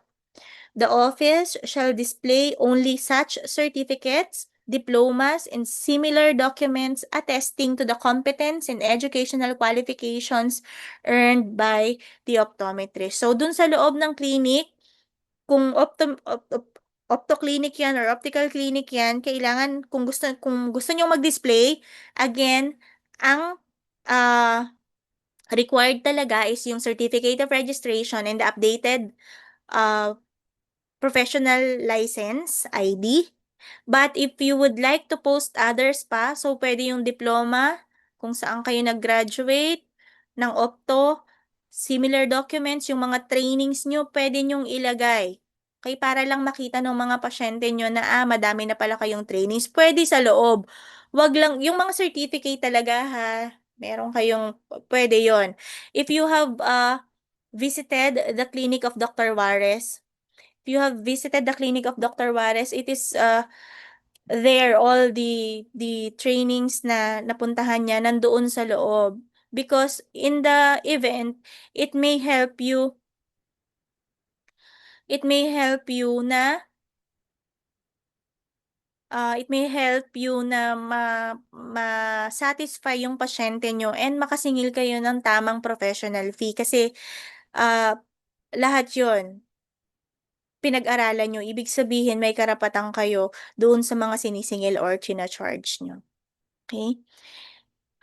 The office shall display only such certificates, diplomas, and similar documents attesting to the competence and educational qualifications earned by the optometrist. So, dun sa loob ng clinic, kung opto-clinic yan or optical clinic yan, kailangan kung gusto niyong mag-display, again, ang required talaga is yung certificate of registration and the updated uh, professional license, ID. But if you would like to post others pa, so pwede yung diploma, kung saan kayo nag-graduate ng opto, similar documents, yung mga trainings nyo, pwede nyong ilagay. Okay, para lang makita ng mga pasyente nyo na, madami na pala kayong trainings. Pwede sa loob. Wag lang, yung mga certificate talaga ha, meron kayong, pwede yon. If you have visited the clinic of Dr. Juarez, if you have visited the clinic of Dr. Juarez, it is there all the trainings na napuntahan niya nandoon sa loob. Because in the event, it may help you, it may help you na ma-satisfy yung pasyente nyo and makasingil kayo ng tamang professional fee kasi uh, lahat yon pinag-aralan nyo, ibig sabihin may karapatan kayo doon sa mga sinisingil or china-charge nyo. Okay?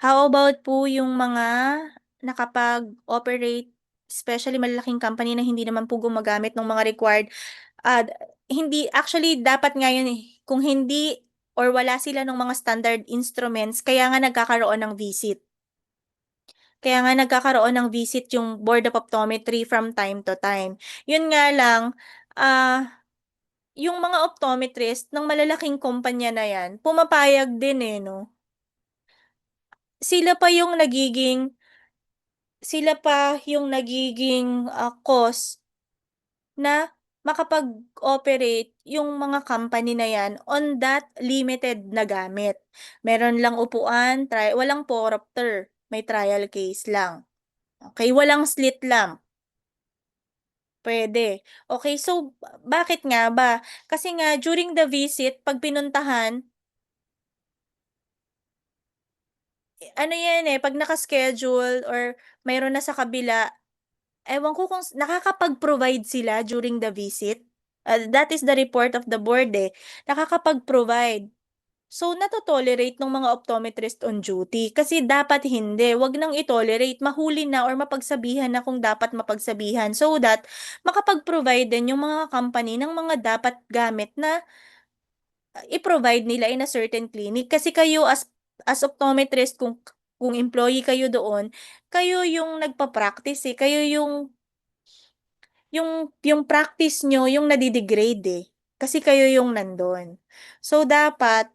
How about po yung mga nakapag-operate, especially malalaking company na hindi naman po gumagamit ng mga required, ah, hindi, actually, dapat ngayon eh, kung hindi or wala sila ng mga standard instruments, kaya nga nagkakaroon ng visit. Kaya nga nagkakaroon ng visit yung Board of Optometry from time to time. Yun nga lang, yung mga optometrist ng malalaking kumpanya na yan, pumapayag din eh, no? Sila pa yung nagiging, cause na makapag-operate yung mga company na yan on that limited na gamit. Meron lang upuan, walang poropter, may trial case lang. Okay, walang slit lamp. Pwede. Okay, so bakit nga ba? Kasi nga during the visit, pag pinuntahan, ano yan eh, pag naka-schedule or mayroon na sa kabila, ewan ko kung nakakapag-provide sila during the visit. That is the report of the board eh. Nakakapag-provide. So, nato-tolerate ng mga optometrist on duty. Kasi dapat hindi. Wag nang i-tolerate. Mahuli na or mapagsabihan na kung dapat mapagsabihan. So that, makapag-provide din yung mga company ng mga dapat gamit na i-provide nila in a certain clinic. Kasi kayo as optometrist, kung employee kayo doon, kayo yung nagpa-practice eh. Kayo yung practice nyo, yung nadidegrade eh. Kasi kayo yung nandun. So, dapat,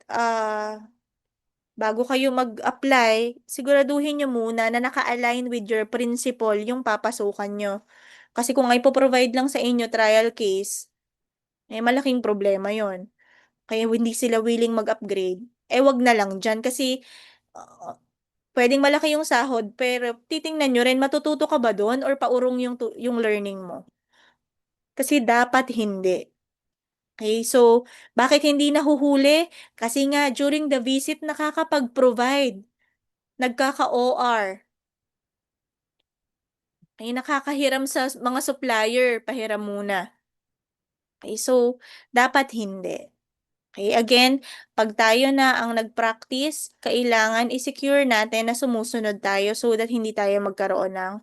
bago kayo mag-apply, siguraduhin nyo muna na naka-align with your principal yung papasukan nyo. Kasi kung ipo-provide lang sa inyo trial case, eh, malaking problema yon. Kaya hindi sila willing mag-upgrade, eh, wag na lang diyan kasi, ah, puwedeng malaki yung sahod pero titingnan niyo rin matututo ka ba dun or paurong yung learning mo? Kasi dapat hindi. Okay, so bakit hindi nahuhuli? Kasi nga during the visit nakakapag-provide, nagkaka-OR, ay nakakahiram sa mga supplier, pahiram muna. Okay, so dapat hindi. Okay, again, 'pag tayo na ang nag-practice, kailangan i-secure natin na sumusunod tayo so that hindi tayo magkaroon ng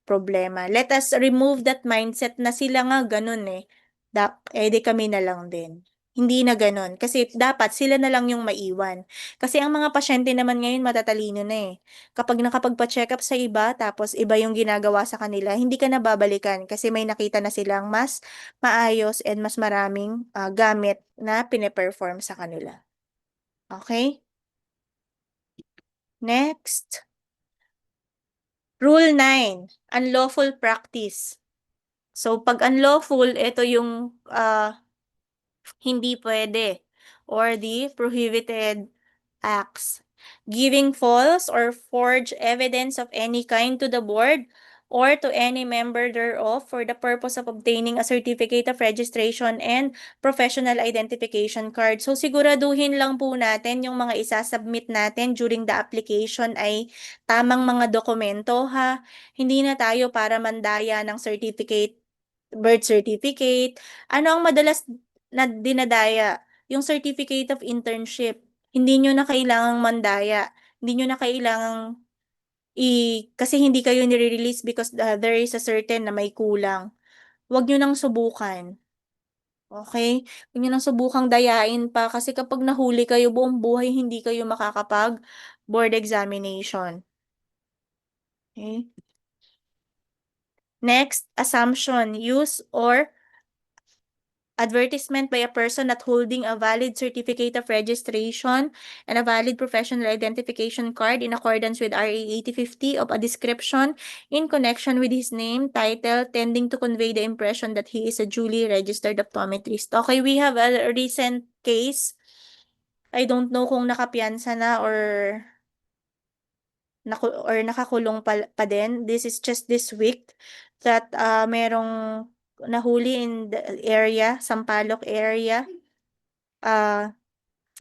problema. Let us remove that mindset na sila nga gano'n, eh, eh, di kami na lang din. Hindi na gano'n, kasi dapat sila na lang yung maiwan. Kasi ang mga pasyente naman ngayon matatalino na, eh. Kapag nakapagpa-check-up sa iba tapos iba yung ginagawa sa kanila, hindi ka na babalikan kasi may nakita na silang mas maayos and mas maraming, gamit na pine-perform sa kanila. Okay. Next, Rule 9, unlawful practice. So 'pag unlawful, ito yung, hindi puwede or the prohibited acts. Giving false or forged evidence of any kind to the board or to any member thereof for the purpose of obtaining a certificate of registration and professional identification card. So siguraduhin lang po natin yung mga isa-submit natin during the application ay tamang mga dokumento ha. Hindi na tayo para mandaya ng certificate, birth certificate. Ano ang madalas na dinadaya? Yung certificate of internship. Hindi niyo na kailangang mandaya, hindi niyo na kailangang kasi hindi kayo nire-release because, there is a certain na may kulang. Wag niyo nang subukan, okey? Wag niyo nang subukang dayain pa kasi kapag nahuli kayo buong buhay hindi kayo makakapag-board examination, okey? Next, assumption, use or advertisement by a person not holding a valid certificate of registration and a valid professional identification card in accordance with RA 8050 of a description in connection with his name, title, tending to convey the impression that he is a duly registered optometrist. Okay, we have a recent case. I don't know kung nakapiyansa na or nakakulong pa din. This is just this week that, merong nahuli in the area, Sampaloc area. Ah,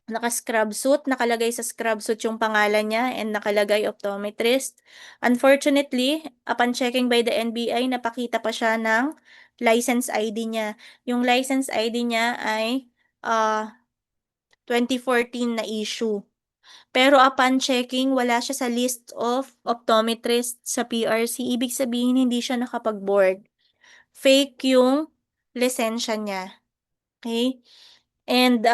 naka-scrub suit, nakalagay sa scrub suit yung pangalan niya and nakalagay optometrist. Unfortunately, upon checking by the NBI, napakita pa siya ng license ID niya. Yung license ID niya ay, 2014 na issue. Pero upon checking, wala siya sa list of optometrist sa PRC. Ibig sabihin hindi siya nakapag-board. Fake yung lisensya niya, okay. And,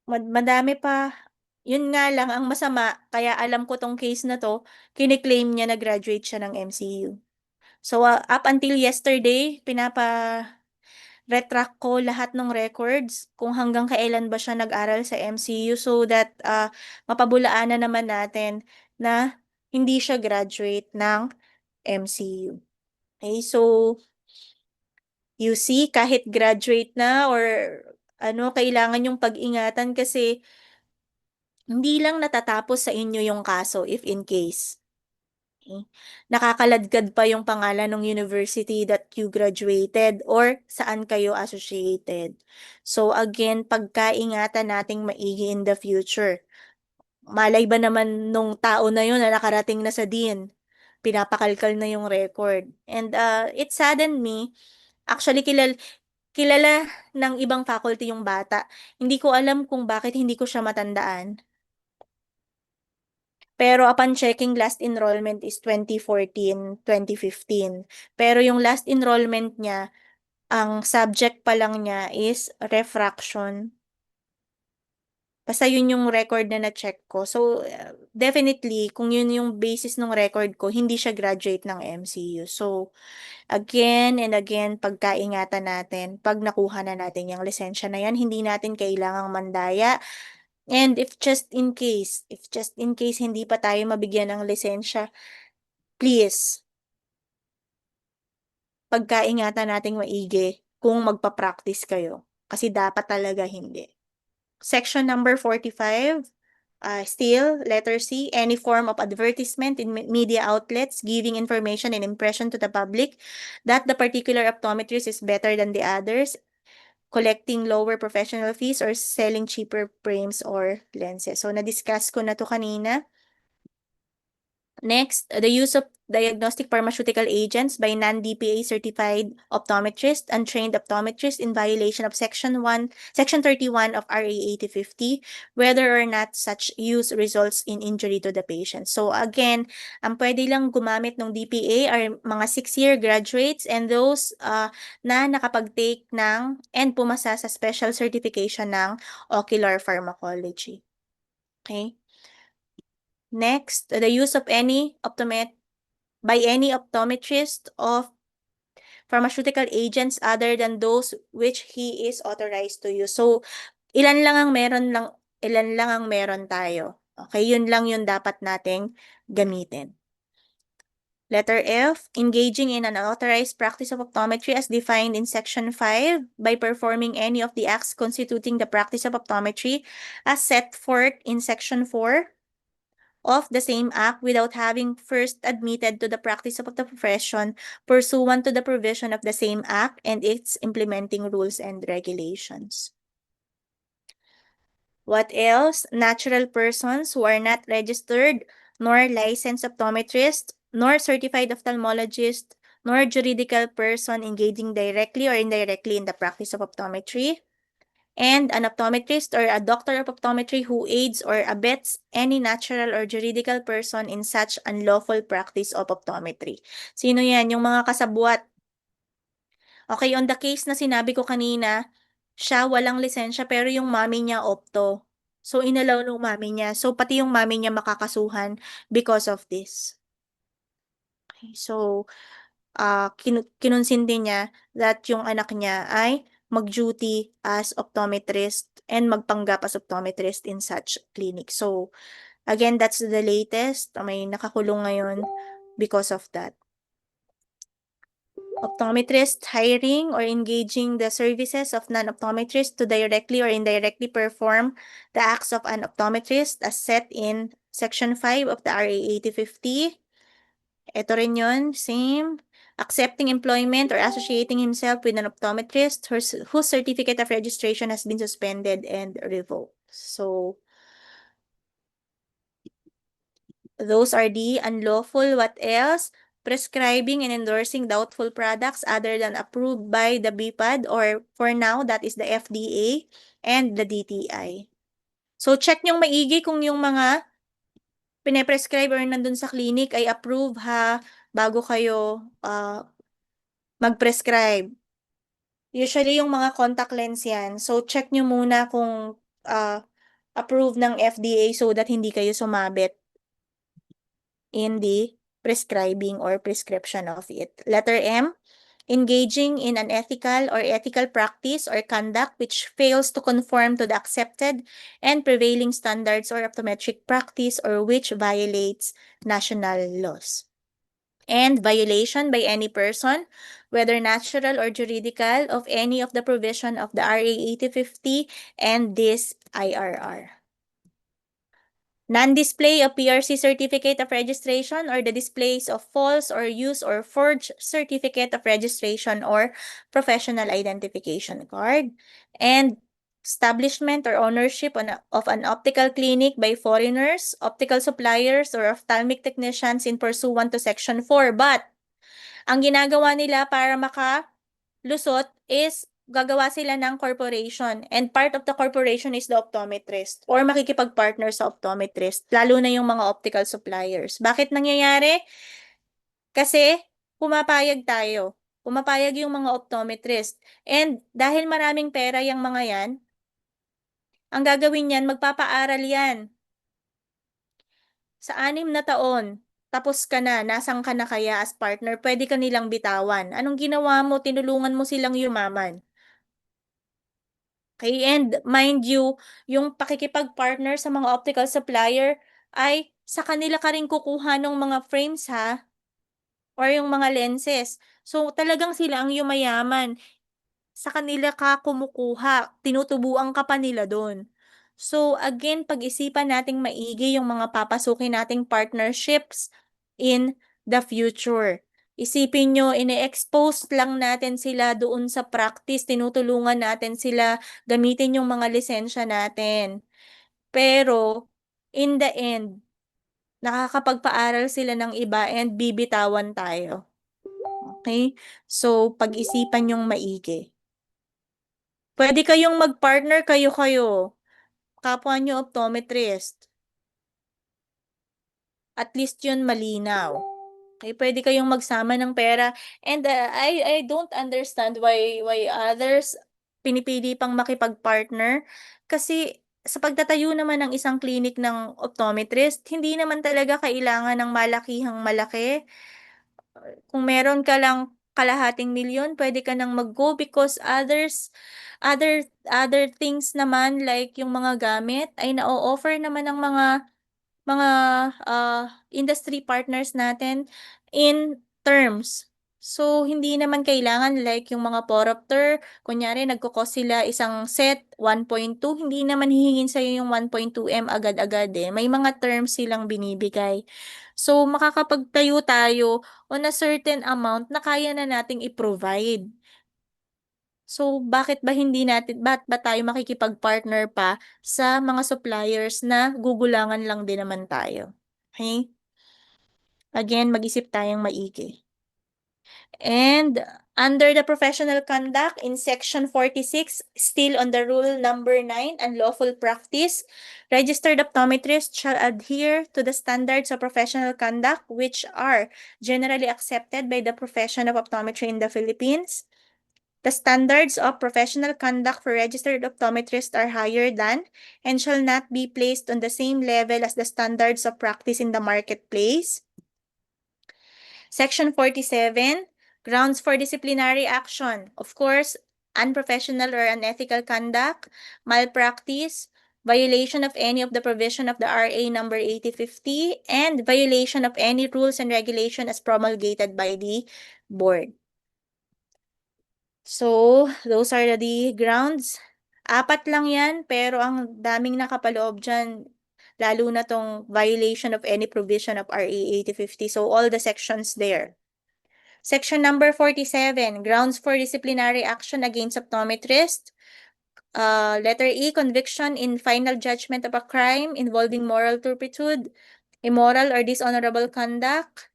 madami pa. Yun nga lang ang masama, kaya alam ko 'tong case na 'to, kine-claim niya na graduate siya ng MCU. So, up until yesterday, retract ko lahat ng records kung hanggang kailan ba siya nag-aral sa MCU so that, mapabulaanan naman natin na hindi siya graduate ng MCU. Okay, so you see kahit graduate na or ano, kailangan yung pag-ingatan kasi hindi lang natatapos sa inyo yung kaso if in case. Hmm, Nakakaladkad pa yung pangalan ng university that you graduated or saan kayo associated. So again, pagkaingatan nating maigi in the future. Malay ba naman nung tao na yun na nakarating na sa dean, pinapakalkal na yung record. And, it saddened me, actually kilala ng ibang faculty yung bata. Hindi ko alam kung bakit hindi ko siya matandaan. Pero upon checking last enrollment is 2014, 2015. Pero yung last enrollment niya, ang subject pa lang niya is refraction. Basta yun yung record na na-check ko. So, definitely kung yun yung basis ng record ko, hindi siya graduate ng MCU. So, again and again, pagkaingatan natin, 'pag nakuha na natin yang lisensya na yan, hindi natin kailangang mandaya. And if just in case hindi pa tayo mabigyan ng lisensya, please, pagkaingatan nating maigi kung magpa-practice kayo. Kasi dapat talaga hindi. Section number 45, still, letter C, any form of advertisement in media outlets giving information and impression to the public that the particular optometrist is better than the others, collecting lower professional fees, or selling cheaper frames or lenses. So, na-discuss ko na to kanina. Next, the use of diagnostic pharmaceutical agents by non-DPA certified optometrists and trained optometrists in violation of Section 31 of RA 8050, whether or not such use results in injury to the patient. So again, ang pwede lang gumamit ng DPA are mga 6-year graduates and those na nakapag-take ng and pumasa sa special certification ng ocular pharmacology. Okay? Next, the use of any by any optometrist of pharmaceutical agents other than those which he is authorized to use. So, ilan lang ang meron tayo. Okay, yun lang yung dapat nating gamitin. Letter F, engaging in an authorized practice of optometry as defined in Section 5 by performing any of the acts constituting the practice of optometry as set forth in Section 4 of the same act without having first admitted to the practice of the profession pursuant to the provision of the same act and its implementing rules and regulations. What else? Natural persons who are not registered, nor licensed optometrist, nor certified ophthalmologist, nor juridical person engaging directly or indirectly in the practice of optometry, and an optometrist or a doctor of optometry who aids or abets any natural or juridical person in such unlawful practice of optometry. Sino yan? Yung mga kasabwat. Okay, on the case na sinabi ko kanina, siya walang lisensya pero yung mami niya opto. So, inalaw nung mami niya. So, pati yung mami niya makakasuhan because of this. Okay, so, kinonsindi niya that yung anak niya ay mag-duty as optometrist and magpanggap as optometrist in such clinic. So, again, that's the latest. May nakakulong ngayon because of that. Optometrist hiring or engaging the services of non-optometrists to directly or indirectly perform the acts of an optometrist as set in Section 5 of the RA 8050. Ito rin yun, same. Accepting employment or associating himself with an optometrist whose certificate of registration has been suspended and revoked. So, those are the unlawful. What else? Prescribing and endorsing doubtful products other than approved by the BPAD, or for now, that is the FDA and the DTI. So, check nyong maigi kung yung mga pine-prescribe or nandun sa clinic ay approve ha, bago kayo mag-prescribe. Usually, yung mga contact lens yan. So, check nyo muna kung approved ng FDA so that hindi kayo sumabit in the prescribing or prescription of it. Letter M, engaging in an ethical practice or conduct which fails to conform to the accepted and prevailing standards or optometric practice or which violates national laws. And violation by any person, whether natural or juridical, of any of the provision of the RA 8050 and this IRR. Non-display of PRC certificate of registration or the displays of false or use or forged certificate of registration or professional identification card. And establishment or ownership of an optical clinic by foreigners, optical suppliers, or ophthalmic technicians in pursuant to Section 4. But, ang ginagawa nila para makalusot is gagawa sila ng corporation and part of the corporation is the optometrist or makikipag-partner sa optometrist, lalo na yung mga optical suppliers. Bakit nangyayari? Kasi pumapayag tayo. Pumapayag yung mga optometrist. And dahil maraming pera yung mga yan, ang gagawin yan, magpapaaral yan. Sa 6 na taon, tapos ka na, nasang ka na kaya as partner, pwede ka nilang bitawan. Anong ginawa mo? Tinulungan mo silang yumaman. Okay, and mind you, yung pakikipag-partner sa mga optical supplier ay sa kanila ka rin kukuha ng mga frames ha, or yung mga lenses. So, talagang sila ang yumayaman. Sa kanila ka kumukuha, tinutubuan ka pa nila dun. So, again, pag-isipan nating maigi yung mga papasukin nating partnerships in the future. Isipin nyo, ine-expose lang natin sila doon sa practice, tinutulungan natin sila gamitin yung mga lisensya natin. Pero, in the end, nakakapagpaaral sila ng iba and bibitawan tayo. Okay? So, pag-isipan yung maigi. Pwede kayong mag-partner kayo-kayo. Kapwa nyo optometrist. At least yun malinaw. Okay, pwede kayong magsama ng pera. And I don't understand why others pinipili pang makipag-partner. Kasi sa pagtatayo naman ng isang clinic ng optometrist, hindi naman talaga kailangan ng malakihang malaki. Kung meron ka lang kalahating milyon, pwede ka nang mag-go because other things naman like yung mga gamit ay na-o-offer naman ng mga industry partners natin in terms. So, hindi naman kailangan like yung mga Poropter, kunyari nagko-cost sila isang set 1.2, hindi naman hihingin sa'yo yung 1.2M agad-agad eh. May mga terms silang binibigay. So, makakapagtayo tayo on a certain amount na kaya na nating i-provide. So, bakit ba tayo makikipag-partner pa sa mga suppliers na gugulangan lang din naman tayo? Okay? Again, mag-isip tayong maigi. And under the professional conduct in section 46, still on the rule number 9, unlawful practice, registered optometrists shall adhere to the standards of professional conduct which are generally accepted by the profession of optometry in the Philippines. The standards of professional conduct for registered optometrists are higher than and shall not be placed on the same level as the standards of practice in the marketplace. Section 47, grounds for disciplinary action. Of course, unprofessional or unethical conduct, malpractice, violation of any of the provision of the RA number 8050, and violation of any rules and regulation as promulgated by the board. So, those are the grounds. 4 lang yan, pero ang daming nakapaloob dyan, lalo na tong violation of any provision of RA 8050. So, all the sections there. Section number 47, grounds for disciplinary action against optometrist. Letter E, conviction in final judgment of a crime involving moral turpitude, immoral or dishonorable conduct,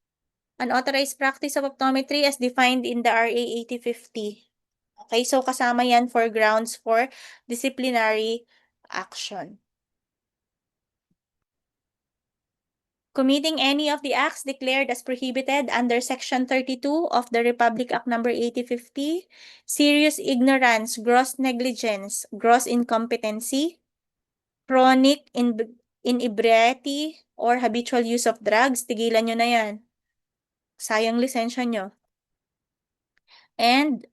unauthorized practice of optometry as defined in the RA 8050. Okay, so kasama yan for grounds for disciplinary action. Committing any of the acts declared as prohibited under Section 32 of the Republic Act Number 8050, serious ignorance, gross negligence, gross incompetency, chronic inebriety, or habitual use of drugs, tigilan nyo na yan. Sayang lisensya nyo. And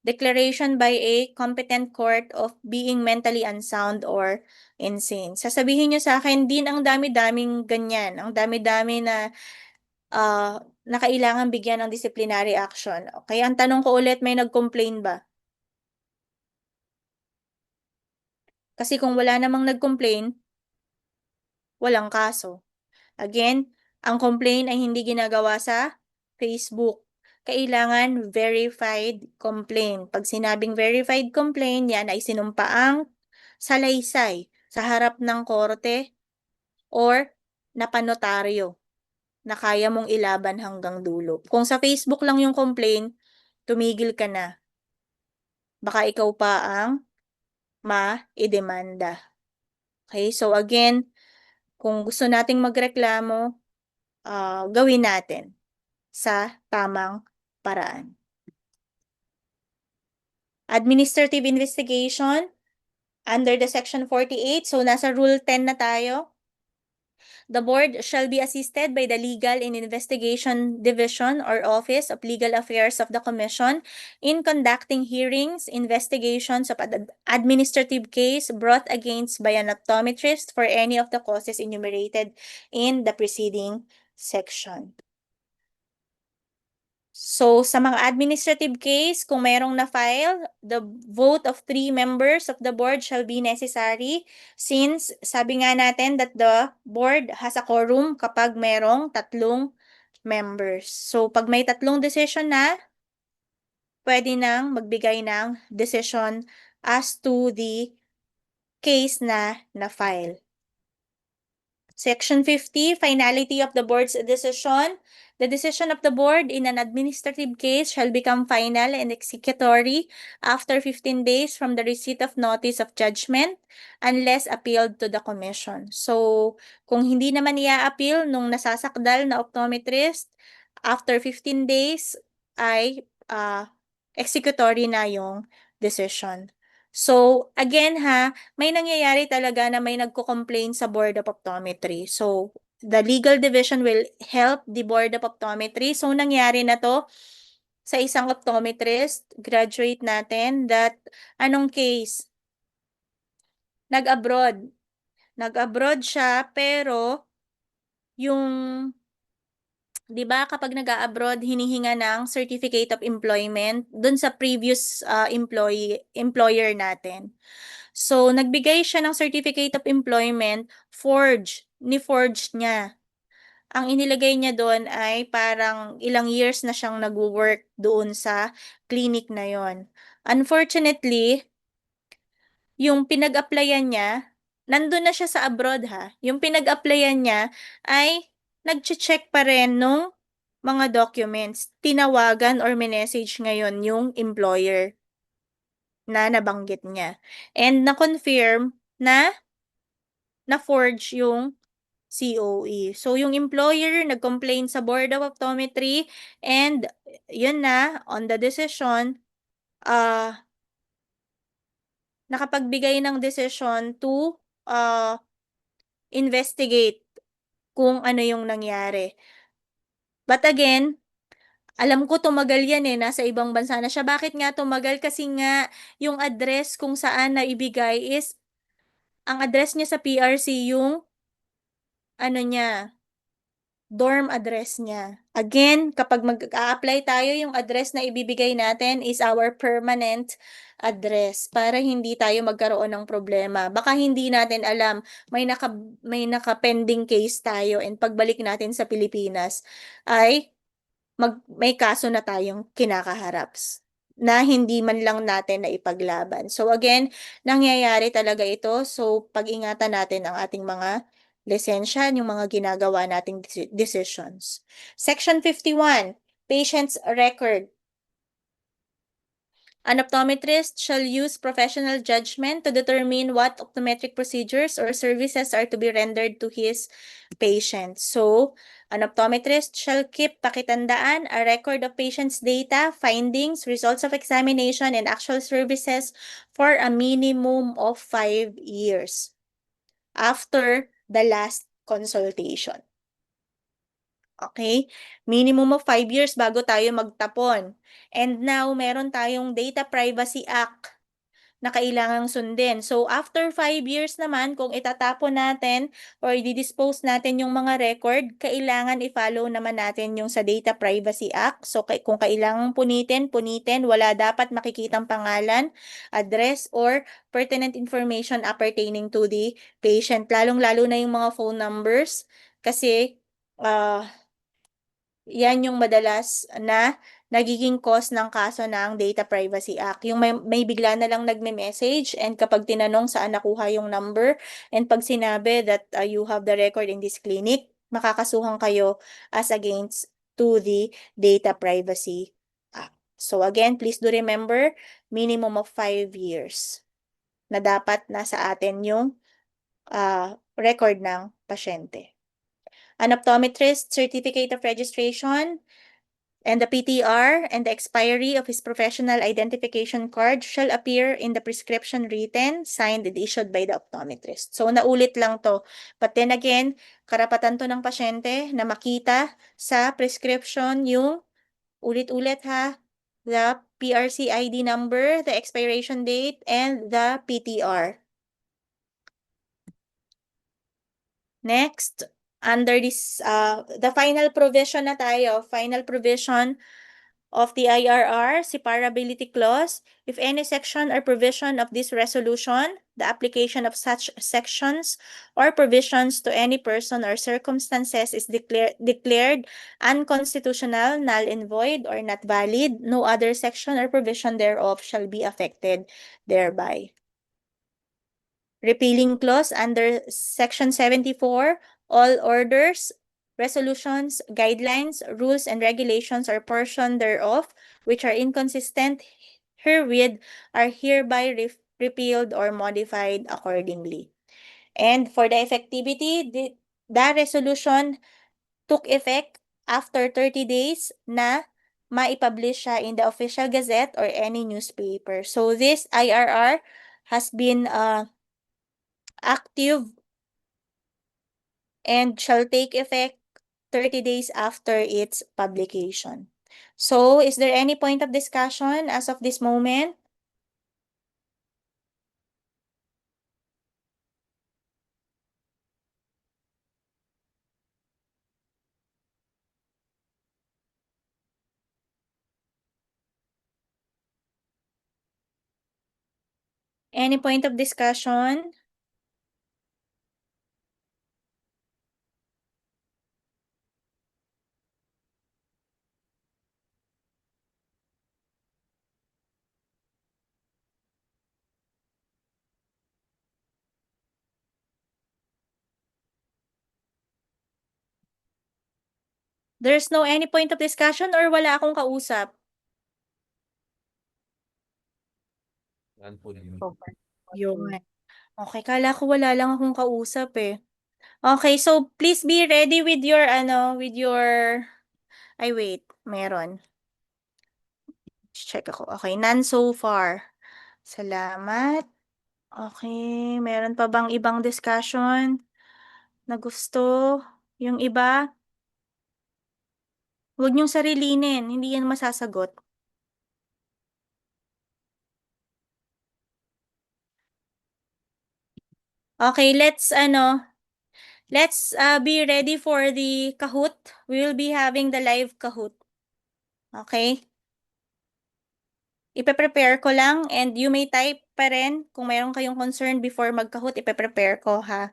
declaration by a competent court of being mentally unsound or insane. Sasabihin nyo sa akin, din ang dami-daming ganyan. Ang dami-dami na na kailangan bigyan ng disciplinary action. Okay, ang tanong ko ulit, may nag-complain ba? Kasi kung wala namang nag-complain, walang kaso. Again, ang complaint ay hindi ginagawa sa Facebook. Kailangan verified complaint. Pag sinabing verified complaint, yan ay sinumpaang salaysay sa harap ng korte or napanotaryo na kaya mong ilaban hanggang dulo. Kung sa Facebook lang yung complaint, tumigil ka na. Baka ikaw pa ang ma-idemanda. Okay, so again, kung gusto nating magreklamo, gawin natin sa tamang paraan. Administrative investigation under the section 48. So, nasa rule 10 na tayo. The board shall be assisted by the Legal and Investigation Division or Office of Legal Affairs of the Commission in conducting hearings, investigations of an administrative case brought against by an optometrist for any of the causes enumerated in the preceding section. So, sa mga administrative case, kung mayroong na-file, the vote of 3 members of the board shall be necessary since sabi nga natin that the board has a quorum kapag mayroong 3 members. So, pag may 3 decision na, pwede nang magbigay ng decision as to the case na na-file. Section 50, finality of the board's decision. The decision of the board in an administrative case shall become final and executory after 15 days from the receipt of notice of judgment unless appealed to the commission. So, kung hindi naman i-appeal nung nasasakdal na optometrist, after 15 days ay executory na yung decision. So, again may nangyayari talaga na may nagko-complain sa Board of Optometry. So, the legal division will help the Board of Optometry. So, nangyari na to sa isang optometrist, graduate natin, that anong case? Nag-abroad. Nag-abroad siya, pero yung 'di ba kapag nag-a-abroad hinihinga ng certificate of employment dun sa previous employer natin. So nagbigay siya ng certificate of employment, ni-forge niya. Ang inilagay niya doon ay parang ilang years na siyang nagwo-work doon sa clinic na yon. Unfortunately, yung pinag-applyan niya, nandun na siya sa abroad yung pinag-applyan niya ay nagche-check pa rin nung mga documents. Tinawagan or minessage ngayon yung employer na nabanggit niya. And na-confirm na na-forge yung COE. So, yung employer nag-complain sa Board of Optometry and yun na, on the decision, nakapagbigay ng decision to investigate kung ano yung nangyari. But again, alam ko tumagal yan nasa ibang bansa na siya. Bakit nga tumagal? Kasi nga yung address kung saan naibigay is ang address niya sa PRC yung ano niya, dorm address niya. Again, kapag mag-a-apply tayo, yung address na ibibigay natin is our permanent address para hindi tayo magkaroon ng problema. Baka hindi natin alam, may naka-pending case tayo and pagbalik natin sa Pilipinas ay may kaso na tayong kinakaharap na hindi man lang natin na ipaglaban. So again, nangyayari talaga ito. So pag-ingatan natin ang ating mga lisensya, yung mga ginagawa nating decisions. Section 51, patient's record. An optometrist shall use professional judgment to determine what optometric procedures or services are to be rendered to his patient. So, an optometrist shall keep pakitandaan a record of patient's data, findings, results of examination, and actual services for a minimum of 5 years after the last consultation. Okay? Minimum of 5 years bago tayo magtapon. And now, meron tayong Data Privacy Act na kailangang sundin. So, after 5 years naman, kung itatapon natin or i-dispose natin yung mga record, kailangan i-follow naman natin yung sa Data Privacy Act. So, kung kailangan punitin, wala dapat makikitang pangalan, address, or pertinent information appertaining to the patient. Lalong-lalo na yung mga phone numbers kasi yan yung madalas na nagiging cause ng kaso ng Data Privacy Act. Yung may bigla na lang nagme-message and kapag tinanong saan nakuha yung number and pag sinabi that you have the record in this clinic, makakasuhan kayo as against to the Data Privacy Act. So again, please do remember, minimum of 5 years na dapat nasa atin yung record ng pasyente. An optometrist certificate of registration and the PTR and the expiry of his professional identification card shall appear in the prescription written, signed, and issued by the optometrist. So, naulit lang to. But then again, karapatan to ng pasyente na makita sa prescription yung ulit-ulit the PRC ID number, the expiration date, and the PTR. Next, under this, the final provision na tayo. Final provision of the IRR, separability clause. If any section or provision of this resolution, the application of such sections or provisions to any person or circumstances is declared unconstitutional, null and void, or not valid, no other section or provision thereof shall be affected thereby. Repealing clause under Section 74, all orders, resolutions, guidelines, rules, and regulations or portion thereof which are inconsistent herewith are hereby repealed or modified accordingly. And for the effectivity, the resolution took effect after 30 days na maipublish siya in the official gazette or any newspaper. So this IRR has been active and shall take effect 30 days after its publication. So, is there any point of discussion as of this moment? Any point of discussion? There's no any point of discussion or wala akong kausap? Yan po yun. Yun. Okay, kala ko wala lang akong kausap eh. Okay, so please be ready with your ay wait, meron. Check ako. Okay, none so far. Salamat. Okay, meron pa bang ibang discussion na gusto? Yung iba, huwag niyong sarilinin, hindi yan masasagot. Okay, let's be ready for the Kahoot. We will be having the live Kahoot. Okay? Ipe-prepare ko lang and you may type pa rin kung mayroon kayong concern before mag-Kahoot, ipe-prepare ko ha.